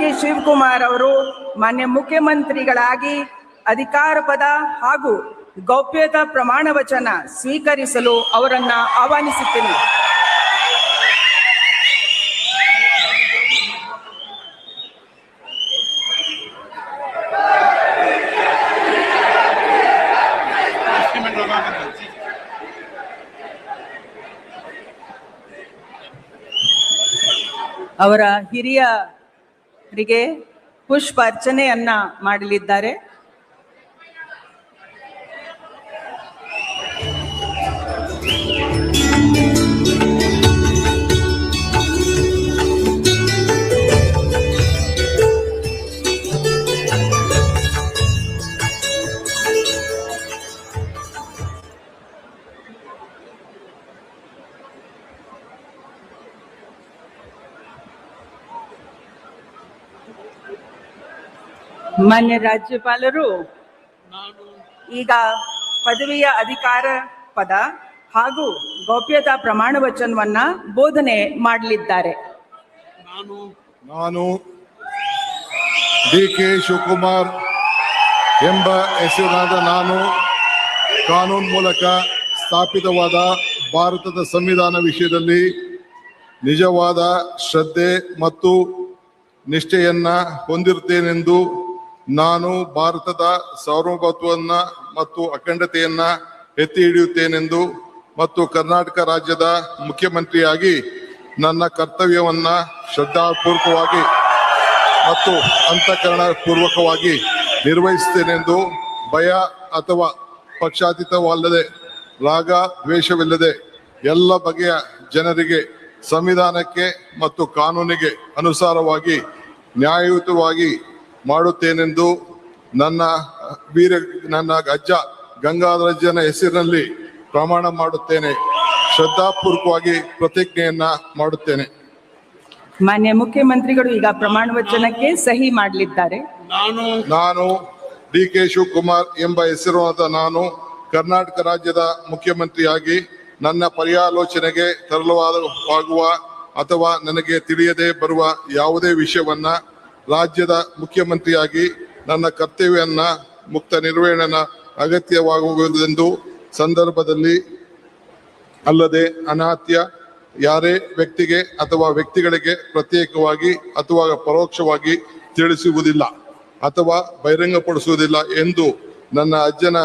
K Shivakumar ಅವರು ಮಾನ್ಯ ಮುಖ್ಯಮಂತ್ರಿಗಳಾಗಿ ಅಧಿಕಾರ ಪದ ಹಾಗೂ ಗೌಪ್ಯತಾ ಪ್ರಮಾಣ ವಚನ ಸ್ವೀಕರಿಸಲು ಅವರನ್ನ ಆಹ್ವಾನಿಸುತ್ತೇನೆ. ಅವರ ಹಿರಿಯರಿಗೆ ಪುಷ್ಪ ಅರ್ಚನೆಯನ್ನ ಮಾಡಲಿದ್ದಾರೆ. ಮಾನ್ಯ ರಾಜ್ಯಪಾಲರು ಈಗ ಪದವಿಯ ಅಧಿಕಾರ ಪದ ಹಾಗೂ ಗೌಪ್ಯತಾ ಪ್ರಮಾಣ ವಚನವನ್ನ ಬೋಧನೆ ಮಾಡಲಿದ್ದಾರೆ. ನಾನು ಡಿ.ಕೆ. ಶಿವಕುಮಾರ್ ಎಂಬ ಹೆಸರಿನಾದ ನಾನು ಕಾನೂನು ಮೂಲಕ ಸ್ಥಾಪಿತವಾದ ಭಾರತದ ಸಂವಿಧಾನ ವಿಷಯದಲ್ಲಿ ನಿಜವಾದ ಶ್ರದ್ಧೆ ಮತ್ತು ನಿಷ್ಠೆಯನ್ನ ಹೊಂದಿರುತ್ತೇನೆಂದು ನಾನು ಭಾರತದ ಸಾರ್ವಭೌಮತ್ವವನ್ನ ಮತ್ತು ಅಖಂಡತೆಯನ್ನ ಎತ್ತಿ ಹಿಡಿಯುತ್ತೇನೆಂದು ಮತ್ತು ಕರ್ನಾಟಕ ರಾಜ್ಯದ ಮುಖ್ಯಮಂತ್ರಿಯಾಗಿ ನನ್ನ ಕರ್ತವ್ಯವನ್ನ ಶ್ರದ್ಧಾಪೂರ್ವಕವಾಗಿ ಮತ್ತು ಅಂತಃಕರಣ ಪೂರ್ವಕವಾಗಿ ನಿರ್ವಹಿಸುತ್ತೇನೆಂದು ಭಯ ಅಥವಾ ಪಕ್ಷಾತೀತವಲ್ಲದೆ ರಾಗ ದ್ವೇಷವಿಲ್ಲದೆ ಎಲ್ಲ ಬಗೆಯ ಜನರಿಗೆ ಸಂವಿಧಾನಕ್ಕೆ ಮತ್ತು ಕಾನೂನಿಗೆ ಅನುಸಾರವಾಗಿ ನ್ಯಾಯಯುತವಾಗಿ ಮಾಡುತ್ತೇನೆಂದು ನನ್ನ ಅಜ್ಜ ಗಂಗಾಧರಜ್ಜನ ಹೆಸರಿನಲ್ಲಿ ಪ್ರಮಾಣ ಮಾಡುತ್ತೇನೆ. ಶ್ರದ್ಧಾಪೂರ್ವಕವಾಗಿ ಪ್ರತಿಜ್ಞೆಯನ್ನ ಮಾಡುತ್ತೇನೆ. ಮಾನ್ಯ ಮುಖ್ಯಮಂತ್ರಿಗಳು ಈಗ ಪ್ರಮಾಣ ವಚನಕ್ಕೆ ಸಹಿ ಮಾಡಲಿದ್ದಾರೆ. ನಾನು ಡಿ.ಕೆ. ಶಿವಕುಮಾರ್ ಎಂಬ ಹೆಸರಾದ ನಾನು ಕರ್ನಾಟಕ ರಾಜ್ಯದ ಮುಖ್ಯಮಂತ್ರಿಯಾಗಿ ನನ್ನ ಪರ್ಯಾಲೋಚನೆಗೆ ತರಲಾಗುವ ಅಥವಾ ನನಗೆ ತಿಳಿಯದೆ ಬರುವ ಯಾವುದೇ ವಿಷಯವನ್ನ ರಾಜ್ಯದ ಮುಖ್ಯಮಂತ್ರಿಯಾಗಿ ನನ್ನ ಕರ್ತವ್ಯವನ್ನ ಮುಕ್ತ ನಿರ್ವಹಣೆಯ ಅಗತ್ಯವಾಗುವುದೆಂದು ಸಂದರ್ಭದಲ್ಲಿ ಅಲ್ಲದೆ ಅನಾತ್ಯ ಯಾರೇ ವ್ಯಕ್ತಿಗೆ ಅಥವಾ ವ್ಯಕ್ತಿಗಳಿಗೆ ಪ್ರತ್ಯೇಕವಾಗಿ ಅಥವಾ ಪರೋಕ್ಷವಾಗಿ ತಿಳಿಸುವುದಿಲ್ಲ ಅಥವಾ ಬಹಿರಂಗಪಡಿಸುವುದಿಲ್ಲ ಎಂದು ನನ್ನ ಅಜ್ಜನ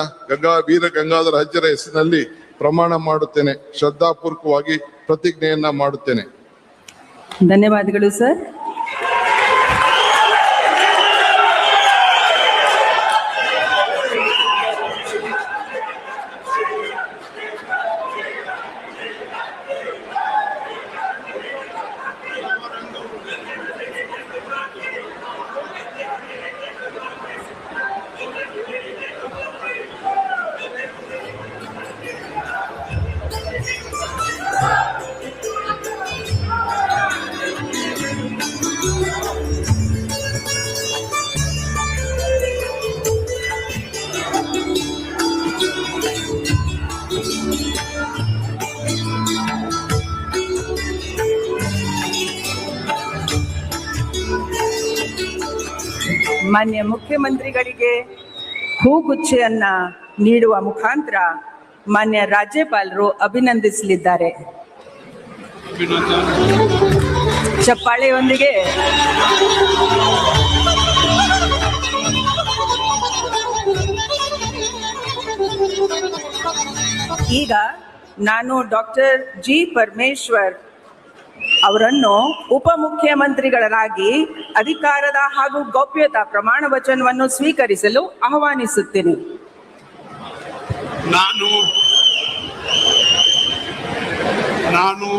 ವೀರ ಗಂಗಾಧರ ಅಜ್ಜರ ಹೆಸರಿನಲ್ಲಿ ಪ್ರಮಾಣ ಮಾಡುತ್ತೇನೆ. ಶ್ರದ್ಧಾಪೂರ್ವಕವಾಗಿ ಪ್ರತಿಜ್ಞೆಯನ್ನ ಮಾಡುತ್ತೇನೆ. ಧನ್ಯವಾದಗಳು ಸರ್. ಮಾನ್ಯ ಮುಖ್ಯಮಂತ್ರಿಗಳಿಗೆ ಹೂಗುಚ್ಛೆಯನ್ನ ನೀಡುವ ಮುಖಾಂತರ ಮಾನ್ಯ ರಾಜ್ಯಪಾಲರು ಅಭಿನಂದಿಸಲಿದ್ದಾರೆ. ಚಪ್ಪಾಳೆಯೊಂದಿಗೆ ಈಗ ನಾನು ಡಾಕ್ಟರ್ ಜಿ. ಪರಮೇಶ್ವರ್ ಅವರನ್ನು ಉಪಮುಖ್ಯಮಂತ್ರಿಗಳಾಗಿ ಅಧಿಕಾರದ ಹಾಗೂ ಗೌಪ್ಯತಾ ಪ್ರಮಾಣ ವಚನವನ್ನು ಸ್ವೀಕರಿಸಲು ಆಹ್ವಾನಿಸುತ್ತೇನೆ. ನಾನು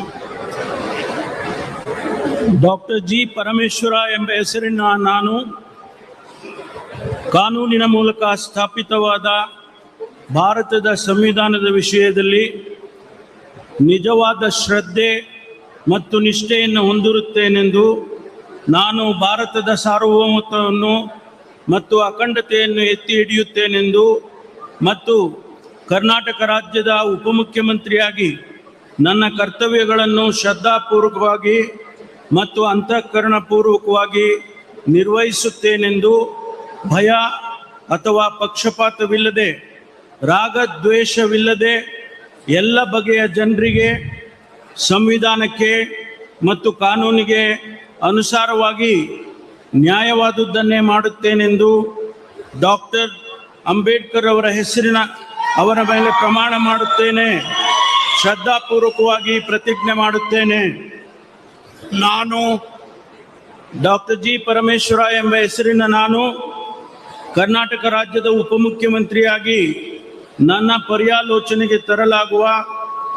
ಡಾಕ್ಟರ್ ಜಿ. ಪರಮೇಶ್ವರ ಎಂಬ ಹೆಸರಿನ ನಾನು ಕಾನೂನಿನ ಮೂಲಕ ಸ್ಥಾಪಿತವಾದ ಭಾರತದ ಸಂವಿಧಾನದ ವಿಷಯದಲ್ಲಿ ನಿಜವಾದ ಶ್ರದ್ಧೆ ಮತ್ತು ನಿಷ್ಠೆಯನ್ನು ಹೊಂದಿರುತ್ತೇನೆಂದು ನಾನು ಭಾರತದ ಸಾರ್ವಭೌಮತ್ವವನ್ನು ಮತ್ತು ಅಖಂಡತೆಯನ್ನು ಎತ್ತಿ ಹಿಡಿಯುತ್ತೇನೆಂದು ಮತ್ತು ಕರ್ನಾಟಕ ರಾಜ್ಯದ ಉಪಮುಖ್ಯಮಂತ್ರಿಯಾಗಿ ನನ್ನ ಕರ್ತವ್ಯಗಳನ್ನು ಶ್ರದ್ಧಾಪೂರ್ವಕವಾಗಿ ಮತ್ತು ಅಂತಃಕರಣಪೂರ್ವಕವಾಗಿ ನಿರ್ವಹಿಸುತ್ತೇನೆಂದು ಭಯ ಅಥವಾ ಪಕ್ಷಪಾತವಿಲ್ಲದೆ ರಾಗದ್ವೇಷವಿಲ್ಲದೆ ಎಲ್ಲ ಬಗೆಯ ಜನರಿಗೆ ಸಂವಿಧಾನಕ್ಕೆ ಮತ್ತು ಕಾನೂನಿಗೆ ಅನುಸಾರವಾಗಿ ನ್ಯಾಯವಾದುದನ್ನೇ ಮಾಡುತ್ತೇನೆಂದು ಡಾಕ್ಟರ್ ಅಂಬೇಡ್ಕರ್ ಅವರ ಮೇಲೆ ಪ್ರಮಾಣ ಮಾಡುತ್ತೇನೆ. ಶ್ರದ್ಧಾಪೂರ್ವಕವಾಗಿ ಪ್ರತಿಜ್ಞೆ ಮಾಡುತ್ತೇನೆ. ನಾನು ಡಾಕ್ಟರ್ ಜಿ ಪರಮೇಶ್ವರ ಎಂಬ ಹೆಸರಿನ ನಾನು ಕರ್ನಾಟಕ ರಾಜ್ಯದ ಉಪಮುಖ್ಯಮಂತ್ರಿಯಾಗಿ ನನ್ನ ಪರ್ಯಾಲೋಚನೆಗೆ ತರಲಾಗುವ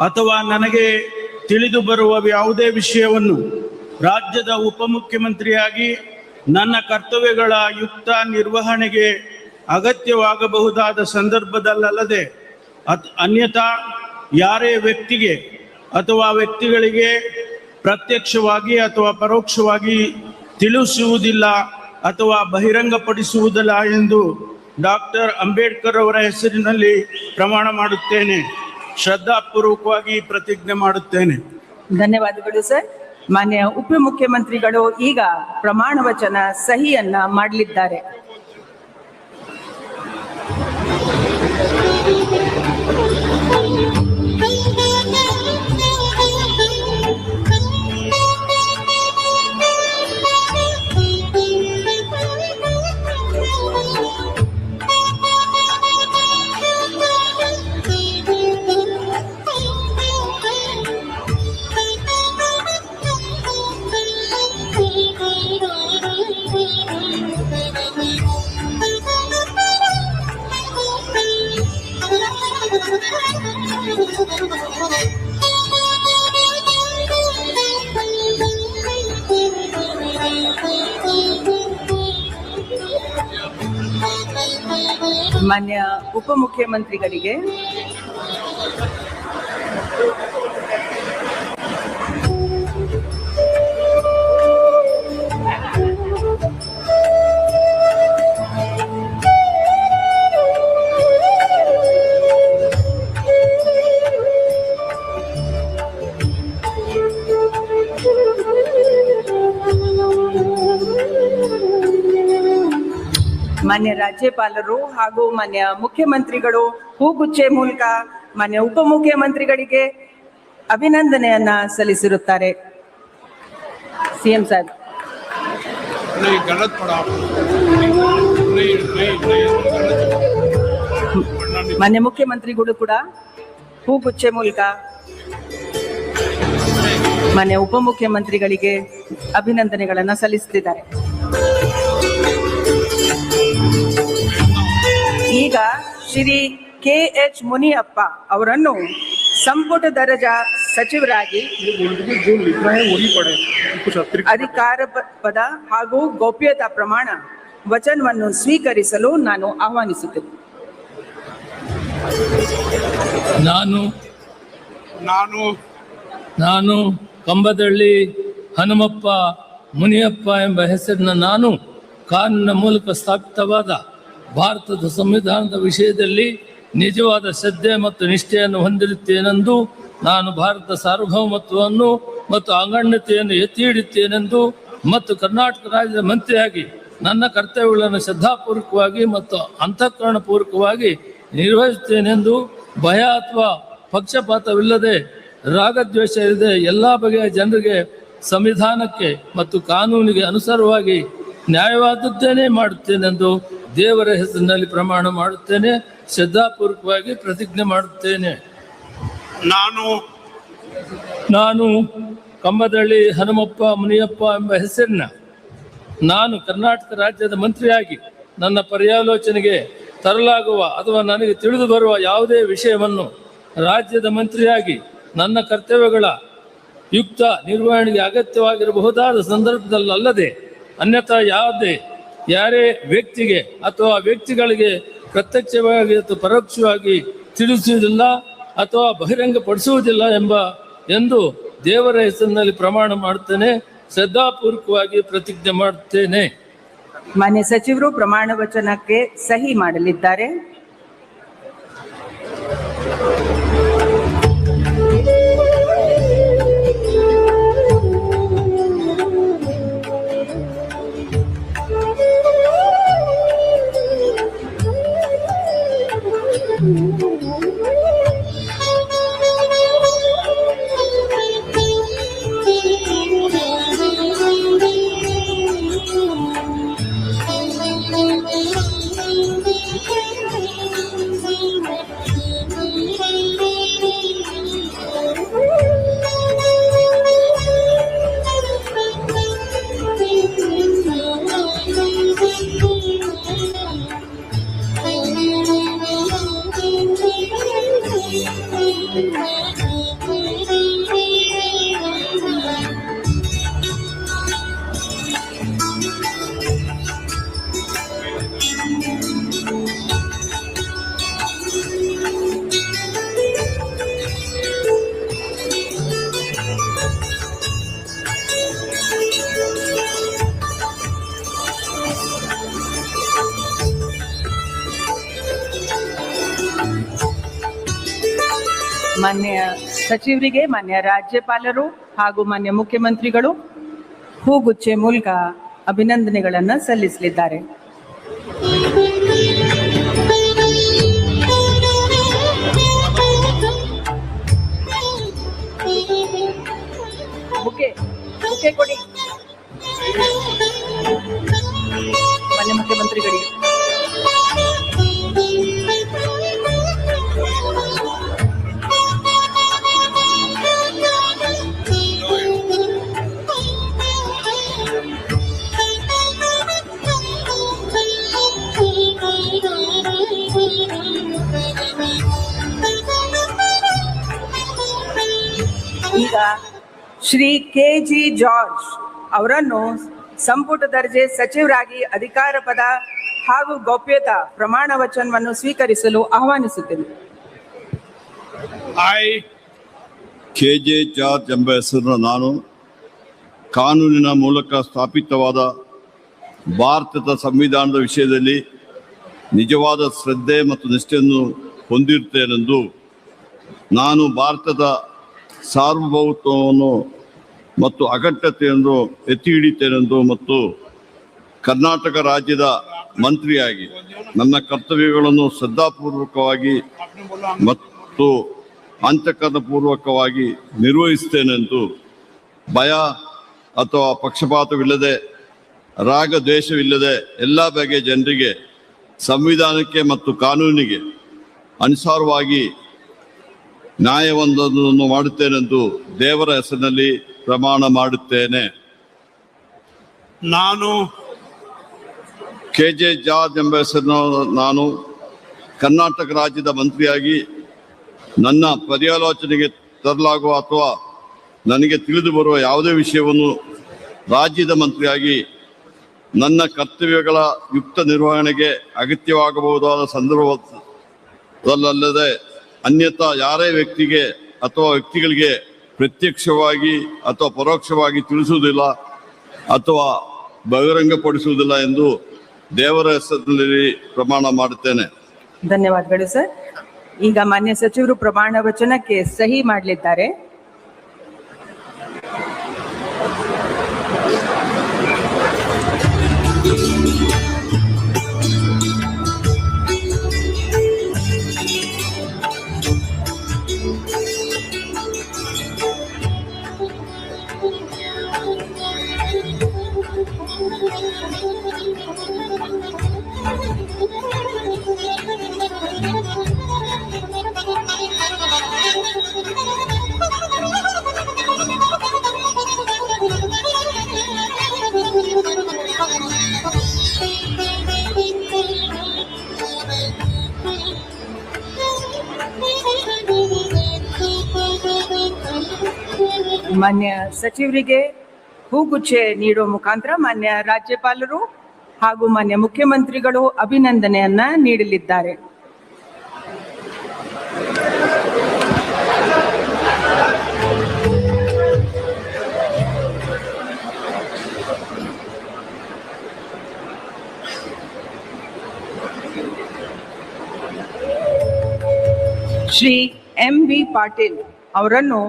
ಅಥವಾ ನನಗೆ ತಿಳಿದು ಬರುವ ಯಾವುದೇ ವಿಷಯವನ್ನು ರಾಜ್ಯದ ಉಪಮುಖ್ಯಮಂತ್ರಿಯಾಗಿ ನನ್ನ ಕರ್ತವ್ಯಗಳ ಯುಕ್ತ ನಿರ್ವಹಣೆಗೆ ಅಗತ್ಯವಾಗಬಹುದಾದ ಸಂದರ್ಭದಲ್ಲದೆ ಅನ್ಯಥಾ ಯಾರೇ ವ್ಯಕ್ತಿಗೆ ಅಥವಾ ವ್ಯಕ್ತಿಗಳಿಗೆ ಪ್ರತ್ಯಕ್ಷವಾಗಿ ಅಥವಾ ಪರೋಕ್ಷವಾಗಿ ತಿಳಿಸುವುದಿಲ್ಲ ಅಥವಾ ಬಹಿರಂಗಪಡಿಸುವುದಿಲ್ಲ ಎಂದು ಡಾಕ್ಟರ್ ಅಂಬೇಡ್ಕರ್ ಅವರ ಹೆಸರಿನಲ್ಲಿ ಪ್ರಮಾಣ ಮಾಡುತ್ತೇನೆ. ಶ್ರದ್ಧಾಪೂರ್ವಕವಾಗಿ ಪ್ರತಿಜ್ಞೆ ಮಾಡುತ್ತೇನೆ. ಧನ್ಯವಾದಗಳು ಸರ್. ಮಾನ್ಯ ಉಪಮುಖ್ಯಮಂತ್ರಿಗಳು ಈಗ ಪ್ರಮಾಣ ವಚನ ಸಹಿಯನ್ನ ಮಾಡಲಿದ್ದಾರೆ. ಮಾನ್ಯ ಉಪಮುಖ್ಯಮಂತ್ರಿಗಳಿಗೆ ಮಾನ್ಯ ರಾಜ್ಯಪಾಲರು ಹಾಗೂ ಮಾನ್ಯ ಮುಖ್ಯಮಂತ್ರಿಗಳು ಹೂಗುಚ್ಚೆ ಮೂಲಕ ಮಾನ್ಯ ಉಪಮುಖ್ಯಮಂತ್ರಿಗಳಿಗೆ ಅಭಿನಂದನೆಯನ್ನ ಸಲ್ಲಿಸಿರುತ್ತಾರೆ. ಸಿಎಂ ಸಾಹೇಬ್. ಮಾನ್ಯ ಮುಖ್ಯಮಂತ್ರಿಗಳು ಕೂಡ ಹೂಗುಚ್ಚೆ ಮೂಲಕ ಮಾನ್ಯ ಉಪಮುಖ್ಯಮಂತ್ರಿಗಳಿಗೆ ಅಭಿನಂದನೆಗಳನ್ನ ಸಲ್ಲಿಸುತ್ತಿದ್ದಾರೆ. ಈಗ ಶ್ರೀ KH ಮುನಿಯಪ್ಪ ಅವರನ್ನು ಸಂಪುಟ ದರ್ಜಾ ಸಚಿವರಾಗಿ ಅಧಿಕಾರ ಪದ ಹಾಗೂ ಗೌಪ್ಯತಾ ಪ್ರಮಾಣ ವಚನವನ್ನು ಸ್ವೀಕರಿಸಲು ನಾನು ಆಹ್ವಾನಿಸುತ್ತೇನೆ. ನಾನು ಕಂಬದಳ್ಳಿ ಹನುಮಪ್ಪ ಮುನಿಯಪ್ಪ ಎಂಬ ಹೆಸರಿನ ನಾನು ಕಾನೂನಿನ ಮೂಲಕ ಸ್ಥಾಪಿತವಾದ ಭಾರತದ ಸಂವಿಧಾನದ ವಿಷಯದಲ್ಲಿ ನಿಜವಾದ ಶ್ರದ್ಧೆ ಮತ್ತು ನಿಷ್ಠೆಯನ್ನು ಹೊಂದಿರುತ್ತೇನೆಂದು, ನಾನು ಭಾರತ ಸಾರ್ವಭೌಮತ್ವವನ್ನು ಮತ್ತು ಅಖಂಡತೆಯನ್ನು ಎತ್ತಿ ಹಿಡಿಯುತ್ತೇನೆಂದು ಮತ್ತು ಕರ್ನಾಟಕ ರಾಜ್ಯದ ಮಂತ್ರಿಯಾಗಿ ನನ್ನ ಕರ್ತವ್ಯಗಳನ್ನು ಶ್ರದ್ಧಾಪೂರ್ವಕವಾಗಿ ಮತ್ತು ಅಂತಃಕರಣಪೂರ್ವಕವಾಗಿ ನಿರ್ವಹಿಸುತ್ತೇನೆಂದು, ಭಯ ಅಥವಾ ಪಕ್ಷಪಾತವಿಲ್ಲದೆ ರಾಗದ್ವೇಷ ಇಲ್ಲದೆ ಎಲ್ಲ ಬಗೆಯ ಜನರಿಗೆ ಸಂವಿಧಾನಕ್ಕೆ ಮತ್ತು ಕಾನೂನಿಗೆ ಅನುಸಾರವಾಗಿ ನ್ಯಾಯವಾದದ್ದೇನೆ ಮಾಡುತ್ತೇನೆಂದು ದೇವರ ಹೆಸರಿನಲ್ಲಿ ಪ್ರಮಾಣ ಮಾಡುತ್ತೇನೆ. ಶ್ರದ್ಧಾಪೂರ್ವಕವಾಗಿ ಪ್ರತಿಜ್ಞೆ ಮಾಡುತ್ತೇನೆ. ನಾನು ಕಂಬದಳ್ಳಿ ಹನುಮಪ್ಪ ಮುನಿಯಪ್ಪ ಎಂಬ ಹೆಸರಿನ ನಾನು ಕರ್ನಾಟಕ ರಾಜ್ಯದ ಮಂತ್ರಿಯಾಗಿ ನನ್ನ ಪರ್ಯಾಲೋಚನೆಗೆ ತರಲಾಗುವ ಅಥವಾ ನನಗೆ ತಿಳಿದು ಬರುವ ಯಾವುದೇ ವಿಷಯವನ್ನು ರಾಜ್ಯದ ಮಂತ್ರಿಯಾಗಿ ನನ್ನ ಕರ್ತವ್ಯಗಳ ಯುಕ್ತ ನಿರ್ವಹಣೆಗೆ ಅಗತ್ಯವಾಗಿರಬಹುದಾದ ಸಂದರ್ಭದಲ್ಲದೆ ಅನ್ಯಥಾ ಯಾರೇ ವ್ಯಕ್ತಿಗೆ ಅಥವಾ ವ್ಯಕ್ತಿಗಳಿಗೆ ಪ್ರತ್ಯಕ್ಷವಾಗಿ ಅಥವಾ ಪರೋಕ್ಷವಾಗಿ ತಿಳಿಸುವುದಿಲ್ಲ ಅಥವಾ ಬಹಿರಂಗಪಡಿಸುವುದಿಲ್ಲ ಎಂದು ದೇವರ ಹೆಸರಿನಲ್ಲಿ ಪ್ರಮಾಣ ಮಾಡುತ್ತೇನೆ. ಶ್ರದ್ಧಾಪೂರ್ವಕವಾಗಿ ಪ್ರತಿಜ್ಞೆ ಮಾಡುತ್ತೇನೆ. ಮಾನ್ಯ ಸಚಿವರು ಪ್ರಮಾಣ ವಚನಕ್ಕೆ ಸಹಿ ಮಾಡಲಿದ್ದಾರೆ. ಮಾನ್ಯ ಸಚಿವರಿಗೆ, ಮಾನ್ಯ ರಾಜ್ಯಪಾಲರು ಹಾಗೂ ಮಾನ್ಯ ಮುಖ್ಯಮಂತ್ರಿಗಳು ಹೂಗುಚ್ಚೆ ಮೂಲಕ ಅಭಿನಂದನೆಗಳನ್ನು ಸಲ್ಲಿಸಲಿದ್ದಾರೆ. ಬುಕ್ಕೆ ಕೊಡಿ ಮಾನ್ಯ ಮುಖ್ಯಮಂತ್ರಿಗಳಿಗೆ. ಈಗ ಶ್ರೀ ಕೆ.ಜಿ. ಜಾರ್ಜ್ ಅವರನ್ನು ಸಂಪುಟ ದರ್ಜೆ ಸಚಿವರಾಗಿ ಅಧಿಕಾರ ಪದ ಹಾಗೂ ಗೌಪ್ಯತಾ ಪ್ರಮಾಣ ವಚನವನ್ನು ಸ್ವೀಕರಿಸಲು ಆಹ್ವಾನಿಸುತ್ತೇನೆ. ಕೆ.ಜೆ. ಜಾರ್ಜ್ ಎಂಬ ಹೆಸರನ್ನು ನಾನು ಕಾನೂನಿನ ಮೂಲಕ ಸ್ಥಾಪಿತವಾದ ಭಾರತದ ಸಂವಿಧಾನದ ವಿಷಯದಲ್ಲಿ ನಿಜವಾದ ಶ್ರದ್ಧೆ ಮತ್ತು ನಿಷ್ಠೆಯನ್ನು ಹೊಂದಿರುತ್ತೇನೆಂದು, ನಾನು ಭಾರತದ ಸಾರ್ವಭೌಮತ್ವವನ್ನು ಮತ್ತು ಅಖಂಡತೆಯನ್ನು ಎತ್ತಿ ಹಿಡಿಯುತ್ತೇನೆಂದು ಮತ್ತು ಕರ್ನಾಟಕ ರಾಜ್ಯದ ಮಂತ್ರಿಯಾಗಿ ನನ್ನ ಕರ್ತವ್ಯಗಳನ್ನು ಶ್ರದ್ಧಾಪೂರ್ವಕವಾಗಿ ಮತ್ತು ಅಂತಃಕರಣಪೂರ್ವಕವಾಗಿ ನಿರ್ವಹಿಸುತ್ತೇನೆಂದು ಭಯ ಅಥವಾ ಪಕ್ಷಪಾತವಿಲ್ಲದೆ, ರಾಗ ದ್ವೇಷವಿಲ್ಲದೆ ಎಲ್ಲ ಬಗೆಯ ಜನರಿಗೆ ಸಂವಿಧಾನಕ್ಕೆ ಮತ್ತು ಕಾನೂನಿಗೆ ಅನುಸಾರವಾಗಿ ನ್ಯಾಯವೊಂದನ್ನು ಮಾಡುತ್ತೇನೆಂದು ದೇವರ ಹೆಸರಿನಲ್ಲಿ ಪ್ರಮಾಣ ಮಾಡುತ್ತೇನೆ. ನಾನು ಕೆ.ಜೆ. ಜಾರ್ಜ್ ಎಂಬ ಹೆಸರನ್ನು ನಾನು ಕರ್ನಾಟಕ ರಾಜ್ಯದ ಮಂತ್ರಿಯಾಗಿ ನನ್ನ ಪರ್ಯಾಲೋಚನೆಗೆ ತರಲಾಗುವ ಅಥವಾ ನನಗೆ ತಿಳಿದು ಬರುವ ಯಾವುದೇ ವಿಷಯವನ್ನು ರಾಜ್ಯದ ಮಂತ್ರಿಯಾಗಿ ನನ್ನ ಕರ್ತವ್ಯಗಳ ಯುಕ್ತ ನಿರ್ವಹಣೆಗೆ ಅಗತ್ಯವಾಗಬಹುದಾದ ಸಂದರ್ಭದಲ್ಲದೆ ಅನ್ಯಥಾ ಯಾರೇ ವ್ಯಕ್ತಿಗೆ ಅಥವಾ ವ್ಯಕ್ತಿಗಳಿಗೆ ಪ್ರತ್ಯಕ್ಷವಾಗಿ ಅಥವಾ ಪರೋಕ್ಷವಾಗಿ ತಿಳಿಸುವುದಿಲ್ಲ ಅಥವಾ ಬಹಿರಂಗಪಡಿಸುವುದಿಲ್ಲ ಎಂದು ದೇವರ ಹೆಸರಿನಲ್ಲಿ ಪ್ರಮಾಣ ಮಾಡುತ್ತೇನೆ. ಧನ್ಯವಾದಗಳು ಸರ್. ಈಗ ಮಾನ್ಯ ಸಚಿವರು ಪ್ರಮಾಣ ವಚನಕ್ಕೆ ಸಹಿ ಮಾಡಲಿದ್ದಾರೆ. ಮಾನ್ಯ ಸಚಿವರಿಗೆ ಹೂಗುಚ್ಚೆ ನೀಡುವ ಮುಖಾಂತರ ಮಾನ್ಯ ರಾಜ್ಯಪಾಲರು ಹಾಗೂ ಮಾನ್ಯ ಮುಖ್ಯಮಂತ್ರಿಗಳು ಅಭಿನಂದನೆಯನ್ನ ನೀಡಲಿದ್ದಾರೆ. ಶ್ರೀ ಎಂ.ಬಿ. ಪಾಟೀಲ್ ಅವರನ್ನು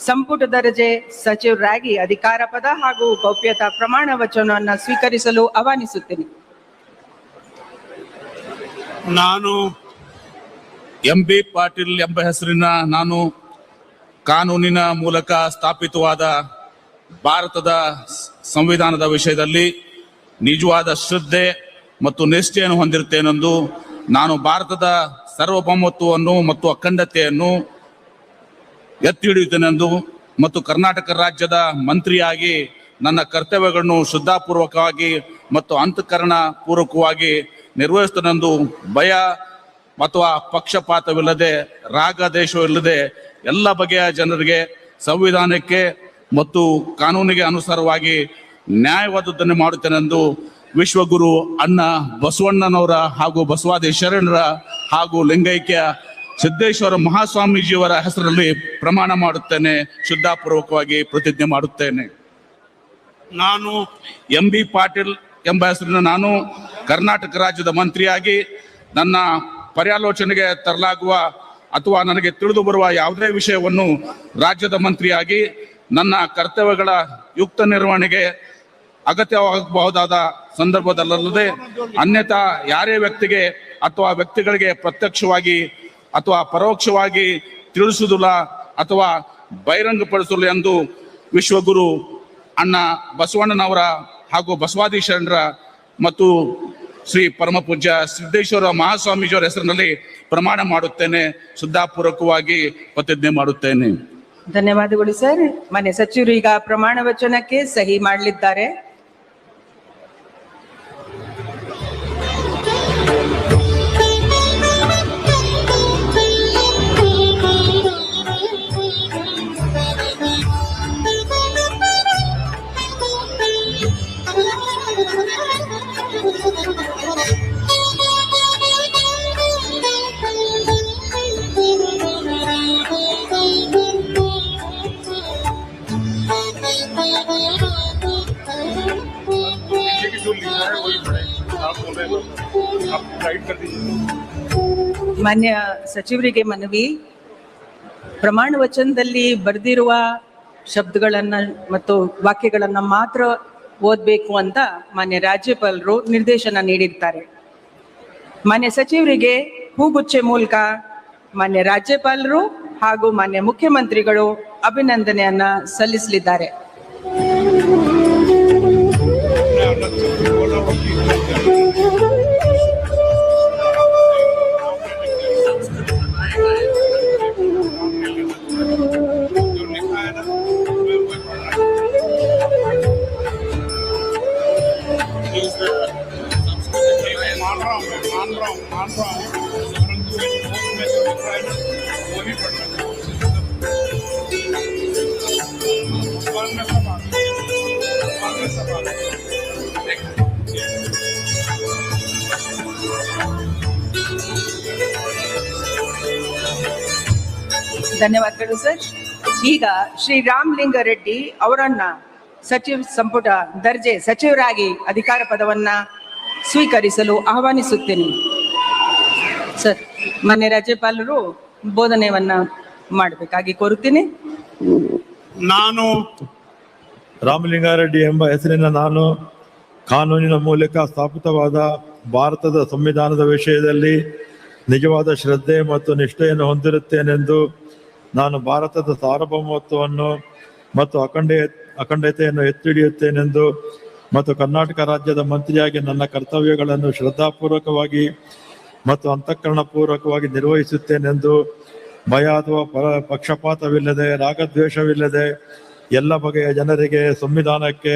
ಸಂಪುಟ ದರ್ಜೆ ಸಚಿವರಾಗಿ ಅಧಿಕಾರ ಪದ ಹಾಗೂ ಗೌಪ್ಯತಾ ಪ್ರಮಾಣ ವಚನವನ್ನು ಸ್ವೀಕರಿಸಲು ಆಹ್ವಾನಿಸುತ್ತೇನೆ. ನಾನು ಎಂ.ಬಿ. ಪಾಟೀಲ್ ಎಂಬ ಹೆಸರಿನ ನಾನು ಕಾನೂನಿನ ಮೂಲಕ ಸ್ಥಾಪಿತವಾದ ಭಾರತದ ಸಂವಿಧಾನದ ವಿಷಯದಲ್ಲಿ ನಿಜವಾದ ಶ್ರದ್ಧೆ ಮತ್ತು ನಿಷ್ಠೆಯನ್ನು ಹೊಂದಿರುತ್ತೇನೆಂದು, ನಾನು ಭಾರತದ ಸಾರ್ವಭೌಮತ್ವವನ್ನು ಮತ್ತು ಅಖಂಡತೆಯನ್ನು ಎತ್ತಿ ಹಿಡಿಯುತ್ತೇನೆಂದು ಮತ್ತು ಕರ್ನಾಟಕ ರಾಜ್ಯದ ಮಂತ್ರಿಯಾಗಿ ನನ್ನ ಕರ್ತವ್ಯಗಳನ್ನು ಶ್ರದ್ಧಾಪೂರ್ವಕವಾಗಿ ಮತ್ತು ಅಂತಃಕರಣ ಪೂರ್ವಕವಾಗಿ ನಿರ್ವಹಿಸುತ್ತೇನೆಂದು ಭಯ ಅಥವಾ ಪಕ್ಷಪಾತವಿಲ್ಲದೆ, ರಾಗ ದೇಶವಿಲ್ಲದೆ ಎಲ್ಲ ಬಗೆಯ ಜನರಿಗೆ ಸಂವಿಧಾನಕ್ಕೆ ಮತ್ತು ಕಾನೂನಿಗೆ ಅನುಸಾರವಾಗಿ ನ್ಯಾಯವಾದದ್ದನ್ನು ಮಾಡುತ್ತೇನೆಂದು ವಿಶ್ವಗುರು ಅಣ್ಣ ಬಸವಣ್ಣನವರ ಹಾಗೂ ಬಸವಾದಿ ಶರಣರ ಹಾಗೂ ಲಿಂಗೈಕ್ಯ ಸಿದ್ದೇಶ್ವರ ಮಹಾಸ್ವಾಮೀಜಿಯವರ ಹೆಸರಲ್ಲಿ ಪ್ರಮಾಣ ಮಾಡುತ್ತೇನೆ, ಶ್ರದ್ಧಾಪೂರ್ವಕವಾಗಿ ಪ್ರತಿಜ್ಞೆ ಮಾಡುತ್ತೇನೆ. ನಾನು ಎಂ.ಬಿ. ಪಾಟೀಲ್ ಎಂಬ ಹೆಸರಿನ ನಾನು ಕರ್ನಾಟಕ ರಾಜ್ಯದ ಮಂತ್ರಿಯಾಗಿ ನನ್ನ ಪರ್ಯಾಲೋಚನೆಗೆ ತರಲಾಗುವ ಅಥವಾ ನನಗೆ ತಿಳಿದು ಬರುವ ಯಾವುದೇ ವಿಷಯವನ್ನು ರಾಜ್ಯದ ಮಂತ್ರಿಯಾಗಿ ನನ್ನ ಕರ್ತವ್ಯಗಳ ಯುಕ್ತ ನಿರ್ವಹಣೆಗೆ ಅಗತ್ಯವಾಗಬಹುದಾದ ಸಂದರ್ಭದಲ್ಲದೆ ಅನ್ಯಥಾ ಯಾರೇ ವ್ಯಕ್ತಿಗೆ ಅಥವಾ ವ್ಯಕ್ತಿಗಳಿಗೆ ಪ್ರತ್ಯಕ್ಷವಾಗಿ ಅಥವಾ ಪರೋಕ್ಷವಾಗಿ ತಿಳಿಸುವುದಿಲ್ಲ ಅಥವಾ ಬಹಿರಂಗಪಡಿಸಲು ಎಂದು ವಿಶ್ವಗುರು ಅಣ್ಣ ಬಸವಣ್ಣನವರ ಹಾಗೂ ಬಸವಾದಿ ಶರಣರ ಮತ್ತು ಶ್ರೀ ಪರಮ ಪೂಜ್ಯ ಸಿದ್ದೇಶ್ವರ ಮಹಾಸ್ವಾಮೀಜಿಯವರ ಹೆಸರಿನಲ್ಲಿ ಪ್ರಮಾಣ ಮಾಡುತ್ತೇನೆ. ಶ್ರದ್ಧಾಪೂರ್ವಕವಾಗಿ ಪ್ರತಿಜ್ಞೆ ಮಾಡುತ್ತೇನೆ. ಧನ್ಯವಾದಗಳು ಸರ್. ಮಾನ್ಯ ಸಚಿವರು ಈಗ ಪ್ರಮಾಣ ವಚನಕ್ಕೆ ಸಹಿ ಮಾಡಲಿದ್ದಾರೆ. ಮಾನ್ಯ ಸಚಿವರಿಗೆ ಮನವಿ, ಪ್ರಮಾಣ ವಚನದಲ್ಲಿ ಬರೆದಿರುವ ಶಬ್ದಗಳನ್ನ ಮತ್ತು ವಾಕ್ಯಗಳನ್ನ ಮಾತ್ರ ಓದಬೇಕು ಅಂತ ಮಾನ್ಯ ರಾಜ್ಯಪಾಲರು ನಿರ್ದೇಶನ ನೀಡಿರ್ತಾರೆ. ಮಾನ್ಯ ಸಚಿವರಿಗೆ ಹೂಗುಚ್ಚೆ ಮೂಲಕ ಮಾನ್ಯ ರಾಜ್ಯಪಾಲರು ಹಾಗೂ ಮಾನ್ಯ ಮುಖ್ಯಮಂತ್ರಿಗಳು ಅಭಿನಂದನೆಯನ್ನ ಸಲ್ಲಿಸಲಿದ್ದಾರೆ. ಧನ್ಯವಾದಗಳು ಸರ್. ಈಗ ಶ್ರೀ ರಾಮಲಿಂಗಾರೆಡ್ಡಿ ಅವರನ್ನ ಸಚಿವ ಸಂಪುಟ ದರ್ಜೆ ಸಚಿವರಾಗಿ ಅಧಿಕಾರ ಪದವನ್ನ ಸ್ವೀಕರಿಸಲು ಆಹ್ವಾನಿಸುತ್ತೇನೆ. ಸರ್, ಮಾನ್ಯ ರಾಜ್ಯಪಾಲರು ಬೋಧನೆಯನ್ನ ಮಾಡಬೇಕಾಗಿ ಕೋರುತ್ತೇನೆ. ನಾನು ರಾಮಲಿಂಗಾರೆಡ್ಡಿ ಎಂಬ ಹೆಸರಿನ ನಾನು ಕಾನೂನಿನ ಮೂಲಕ ಸ್ಥಾಪಿತವಾದ ಭಾರತದ ಸಂವಿಧಾನದ ವಿಷಯದಲ್ಲಿ ನಿಜವಾದ ಶ್ರದ್ಧೆ ಮತ್ತು ನಿಷ್ಠೆಯನ್ನು ಹೊಂದಿರುತ್ತೇನೆಂದು ನಾನು ಭಾರತದ ಸಾರ್ವಭೌಮತ್ವವನ್ನು ಮತ್ತು ಅಖಂಡತೆಯನ್ನು ಎತ್ತಿ ಹಿಡಿಯುತ್ತೇನೆಂದು ಮತ್ತು ಕರ್ನಾಟಕ ರಾಜ್ಯದ ಮಂತ್ರಿಯಾಗಿ ನನ್ನ ಕರ್ತವ್ಯಗಳನ್ನು ಶ್ರದ್ಧಾಪೂರ್ವಕವಾಗಿ ಮತ್ತು ಅಂತಃಕರಣಪೂರ್ವಕವಾಗಿ ನಿರ್ವಹಿಸುತ್ತೇನೆಂದು ಭಯ ಅಥವಾ ಪಕ್ಷಪಾತವಿಲ್ಲದೆ ರಾಗದ್ವೇಷವಿಲ್ಲದೆ ಎಲ್ಲ ಬಗೆಯ ಜನರಿಗೆ ಸಂವಿಧಾನಕ್ಕೆ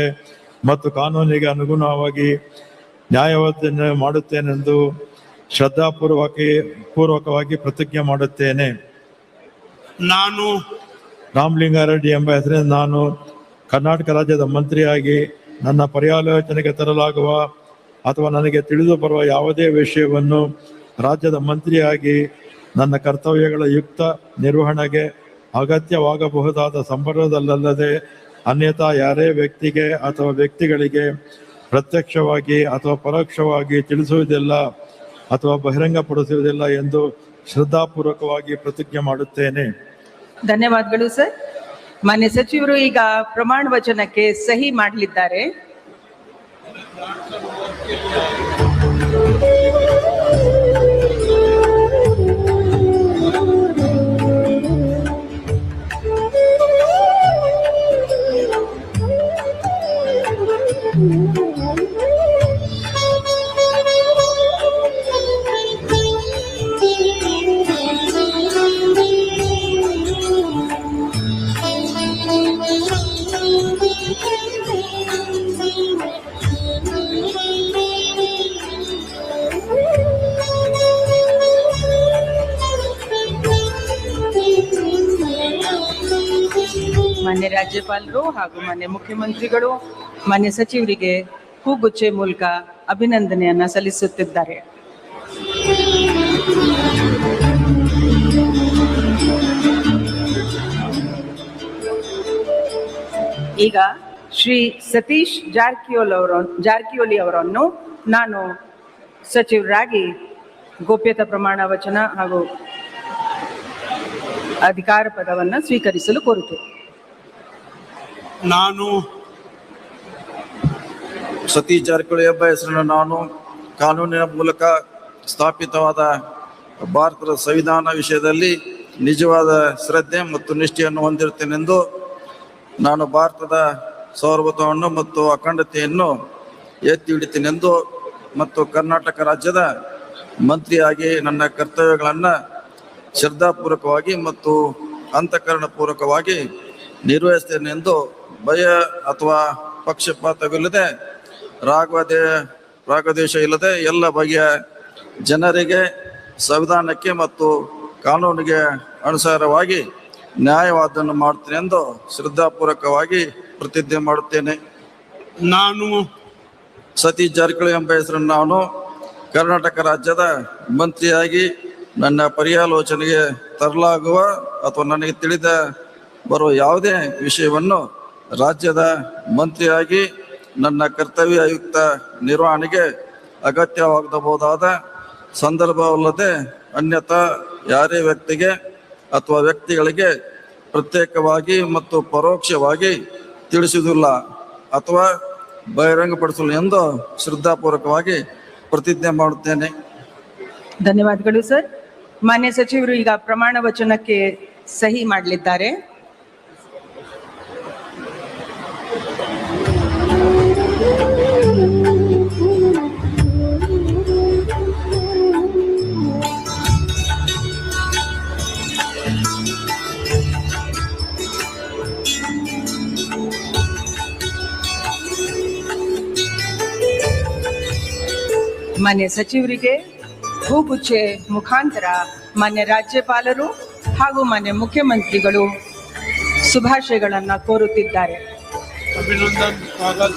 ಮತ್ತು ಕಾನೂನಿಗೆ ಅನುಗುಣವಾಗಿ ನ್ಯಾಯವನ್ನು ಮಾಡುತ್ತೇನೆಂದು ಶ್ರದ್ಧಾಪೂರ್ವಕವಾಗಿ ಪ್ರತಿಜ್ಞೆ ಮಾಡುತ್ತೇನೆ. ನಾನು ರಾಮಲಿಂಗಾರೆಡ್ಡಿ ಎಂಬ ಹೆಸರಿನ ನಾನು ಕರ್ನಾಟಕ ರಾಜ್ಯದ ಮಂತ್ರಿಯಾಗಿ ನನ್ನ ಪರ್ಯಾಲೋಚನೆಗೆ ತರಲಾಗುವ ಅಥವಾ ನನಗೆ ತಿಳಿದು ಬರುವ ಯಾವುದೇ ವಿಷಯವನ್ನು ರಾಜ್ಯದ ಮಂತ್ರಿಯಾಗಿ ನನ್ನ ಕರ್ತವ್ಯಗಳ ಯುಕ್ತ ನಿರ್ವಹಣೆಗೆ ಅಗತ್ಯವಾಗಬಹುದಾದ ಸಂದರ್ಭದಲ್ಲದೆ ಅನ್ಯಥಾ ಯಾರೇ ವ್ಯಕ್ತಿಗೆ ಅಥವಾ ವ್ಯಕ್ತಿಗಳಿಗೆ ಪ್ರತ್ಯಕ್ಷವಾಗಿ ಅಥವಾ ಪರೋಕ್ಷವಾಗಿ ತಿಳಿಸುವುದಿಲ್ಲ ಅಥವಾ ಬಹಿರಂಗಪಡಿಸುವುದಿಲ್ಲ ಎಂದು ಶ್ರದ್ಧಾಪೂರ್ವಕವಾಗಿ ಪ್ರತಿಜ್ಞೆ ಮಾಡುತ್ತೇನೆ. ಧನ್ಯವಾದಗಳು ಸರ್. ಮಾನ್ಯ ಸಚಿವರು ಈಗ ಪ್ರಮಾಣ ವಚನಕ್ಕೆ ಸಹಿ ಮಾಡಲಿದ್ದಾರೆ. ಮಾನ್ಯ ರಾಜ್ಯಪಾಲರು ಹಾಗೂ ಮಾನ್ಯ ಮುಖ್ಯಮಂತ್ರಿಗಳು ಮಾನ್ಯ ಸಚಿವರಿಗೆ ಹೂಗುಚ್ಚೆ ಮೂಲಕ ಅಭಿನಂದನೆಯನ್ನ ಸಲ್ಲಿಸುತ್ತಿದ್ದಾರೆ. ಈಗ ಶ್ರೀ ಸತೀಶ್ ಜಾರಕಿಹೊಳಿ ಅವರನ್ನು ನಾನು ಸಚಿವರಾಗಿ ಗೋಪ್ಯತಾ ಪ್ರಮಾಣ ವಚನ ಹಾಗೂ ಅಧಿಕಾರ ಪದವನ್ನು ಸ್ವೀಕರಿಸಲು ಕೋರುತ್ತೇನೆ. ನಾನು ಸತೀಶ್ ಜಾರಕಿಹೊಳಿ ಎಂಬ ಹೆಸರನ್ನು ನಾನು ಕಾನೂನಿನ ಮೂಲಕ ಸ್ಥಾಪಿತವಾದ ಭಾರತದ ಸಂವಿಧಾನ ವಿಷಯದಲ್ಲಿ ನಿಜವಾದ ಶ್ರದ್ಧೆ ಮತ್ತು ನಿಷ್ಠೆಯನ್ನು ಹೊಂದಿರುತ್ತೇನೆಂದು ನಾನು ಭಾರತದ ಸಾರ್ವಭೌಮತ್ವವನ್ನು ಮತ್ತು ಅಖಂಡತೆಯನ್ನು ಎತ್ತಿ ಹಿಡಿತೇನೆಂದು ಮತ್ತು ಕರ್ನಾಟಕ ರಾಜ್ಯದ ಮಂತ್ರಿಯಾಗಿ ನನ್ನ ಕರ್ತವ್ಯಗಳನ್ನು ಶ್ರದ್ಧಾಪೂರ್ವಕವಾಗಿ ಮತ್ತು ಅಂತಃಕರಣಪೂರ್ವಕವಾಗಿ ನಿರ್ವಹಿಸ್ತೇನೆಂದು ಭಯ ಅಥವಾ ಪಕ್ಷಪಾತವಿಲ್ಲದೆ ರಾಗದ್ವೇಷ ಇಲ್ಲದೆ ಎಲ್ಲ ಬಗೆಯ ಜನರಿಗೆ ಸಂವಿಧಾನಕ್ಕೆ ಮತ್ತು ಕಾನೂನಿಗೆ ಅನುಸಾರವಾಗಿ ನ್ಯಾಯವಾದವನ್ನು ಮಾಡುತ್ತೇನೆ ಎಂದು ಶ್ರದ್ಧಾಪೂರ್ವಕವಾಗಿ ಪ್ರತಿಜ್ಞೆ ಮಾಡುತ್ತೇನೆ. ನಾನು ಸತೀಶ್ ಜಾರಕಿಹೊಳಿ ಎಂಬ ಹೆಸರನ್ನು ನಾನು ಕರ್ನಾಟಕ ರಾಜ್ಯದ ಮಂತ್ರಿಯಾಗಿ ನನ್ನ ಪರ್ಯಾಲೋಚನೆಗೆ ತರಲಾಗುವ ಅಥವಾ ನನಗೆ ತಿಳಿದ ಬರುವ ಯಾವುದೇ ವಿಷಯವನ್ನು ರಾಜ್ಯದ ಮಂತ್ರಿಯಾಗಿ ನನ್ನ ಕರ್ತವ್ಯಯುಕ್ತ ನಿರ್ವಹಣೆಗೆ ಅಗತ್ಯವಾಗಬಹುದಾದ ಸಂದರ್ಭವಲ್ಲದೆ ಅನ್ಯಥಾ ಯಾರೇ ವ್ಯಕ್ತಿಗೆ ಅಥವಾ ವ್ಯಕ್ತಿಗಳಿಗೆ ಪ್ರತ್ಯೇಕವಾಗಿ ಮತ್ತು ಪರೋಕ್ಷವಾಗಿ ತಿಳಿಸುವುದಿಲ್ಲ ಅಥವಾ ಬಹಿರಂಗಪಡಿಸಲು ಎಂದು ಶ್ರದ್ಧಾಪೂರ್ವಕವಾಗಿ ಪ್ರತಿಜ್ಞೆ ಮಾಡುತ್ತೇನೆ. ಧನ್ಯವಾದಗಳು ಸರ್. ಮಾನ್ಯ ಸಚಿವರು ಈಗ ಪ್ರಮಾಣ ವಚನಕ್ಕೆ ಸಹಿ ಮಾಡಲಿದ್ದಾರೆ. ಮಾನ್ಯ ಸಚಿವರಿಗೆ ಹೂಗುಚ್ಚೆ ಮುಖಾಂತರ ಮಾನ್ಯ ರಾಜ್ಯಪಾಲರು ಹಾಗೂ ಮಾನ್ಯ ಮುಖ್ಯಮಂತ್ರಿಗಳು ಶುಭಾಶಯಗಳನ್ನು ಕೋರುತ್ತಿದ್ದಾರೆ. ಅಭಿನಂದನ್ ಕಾಗಲ್.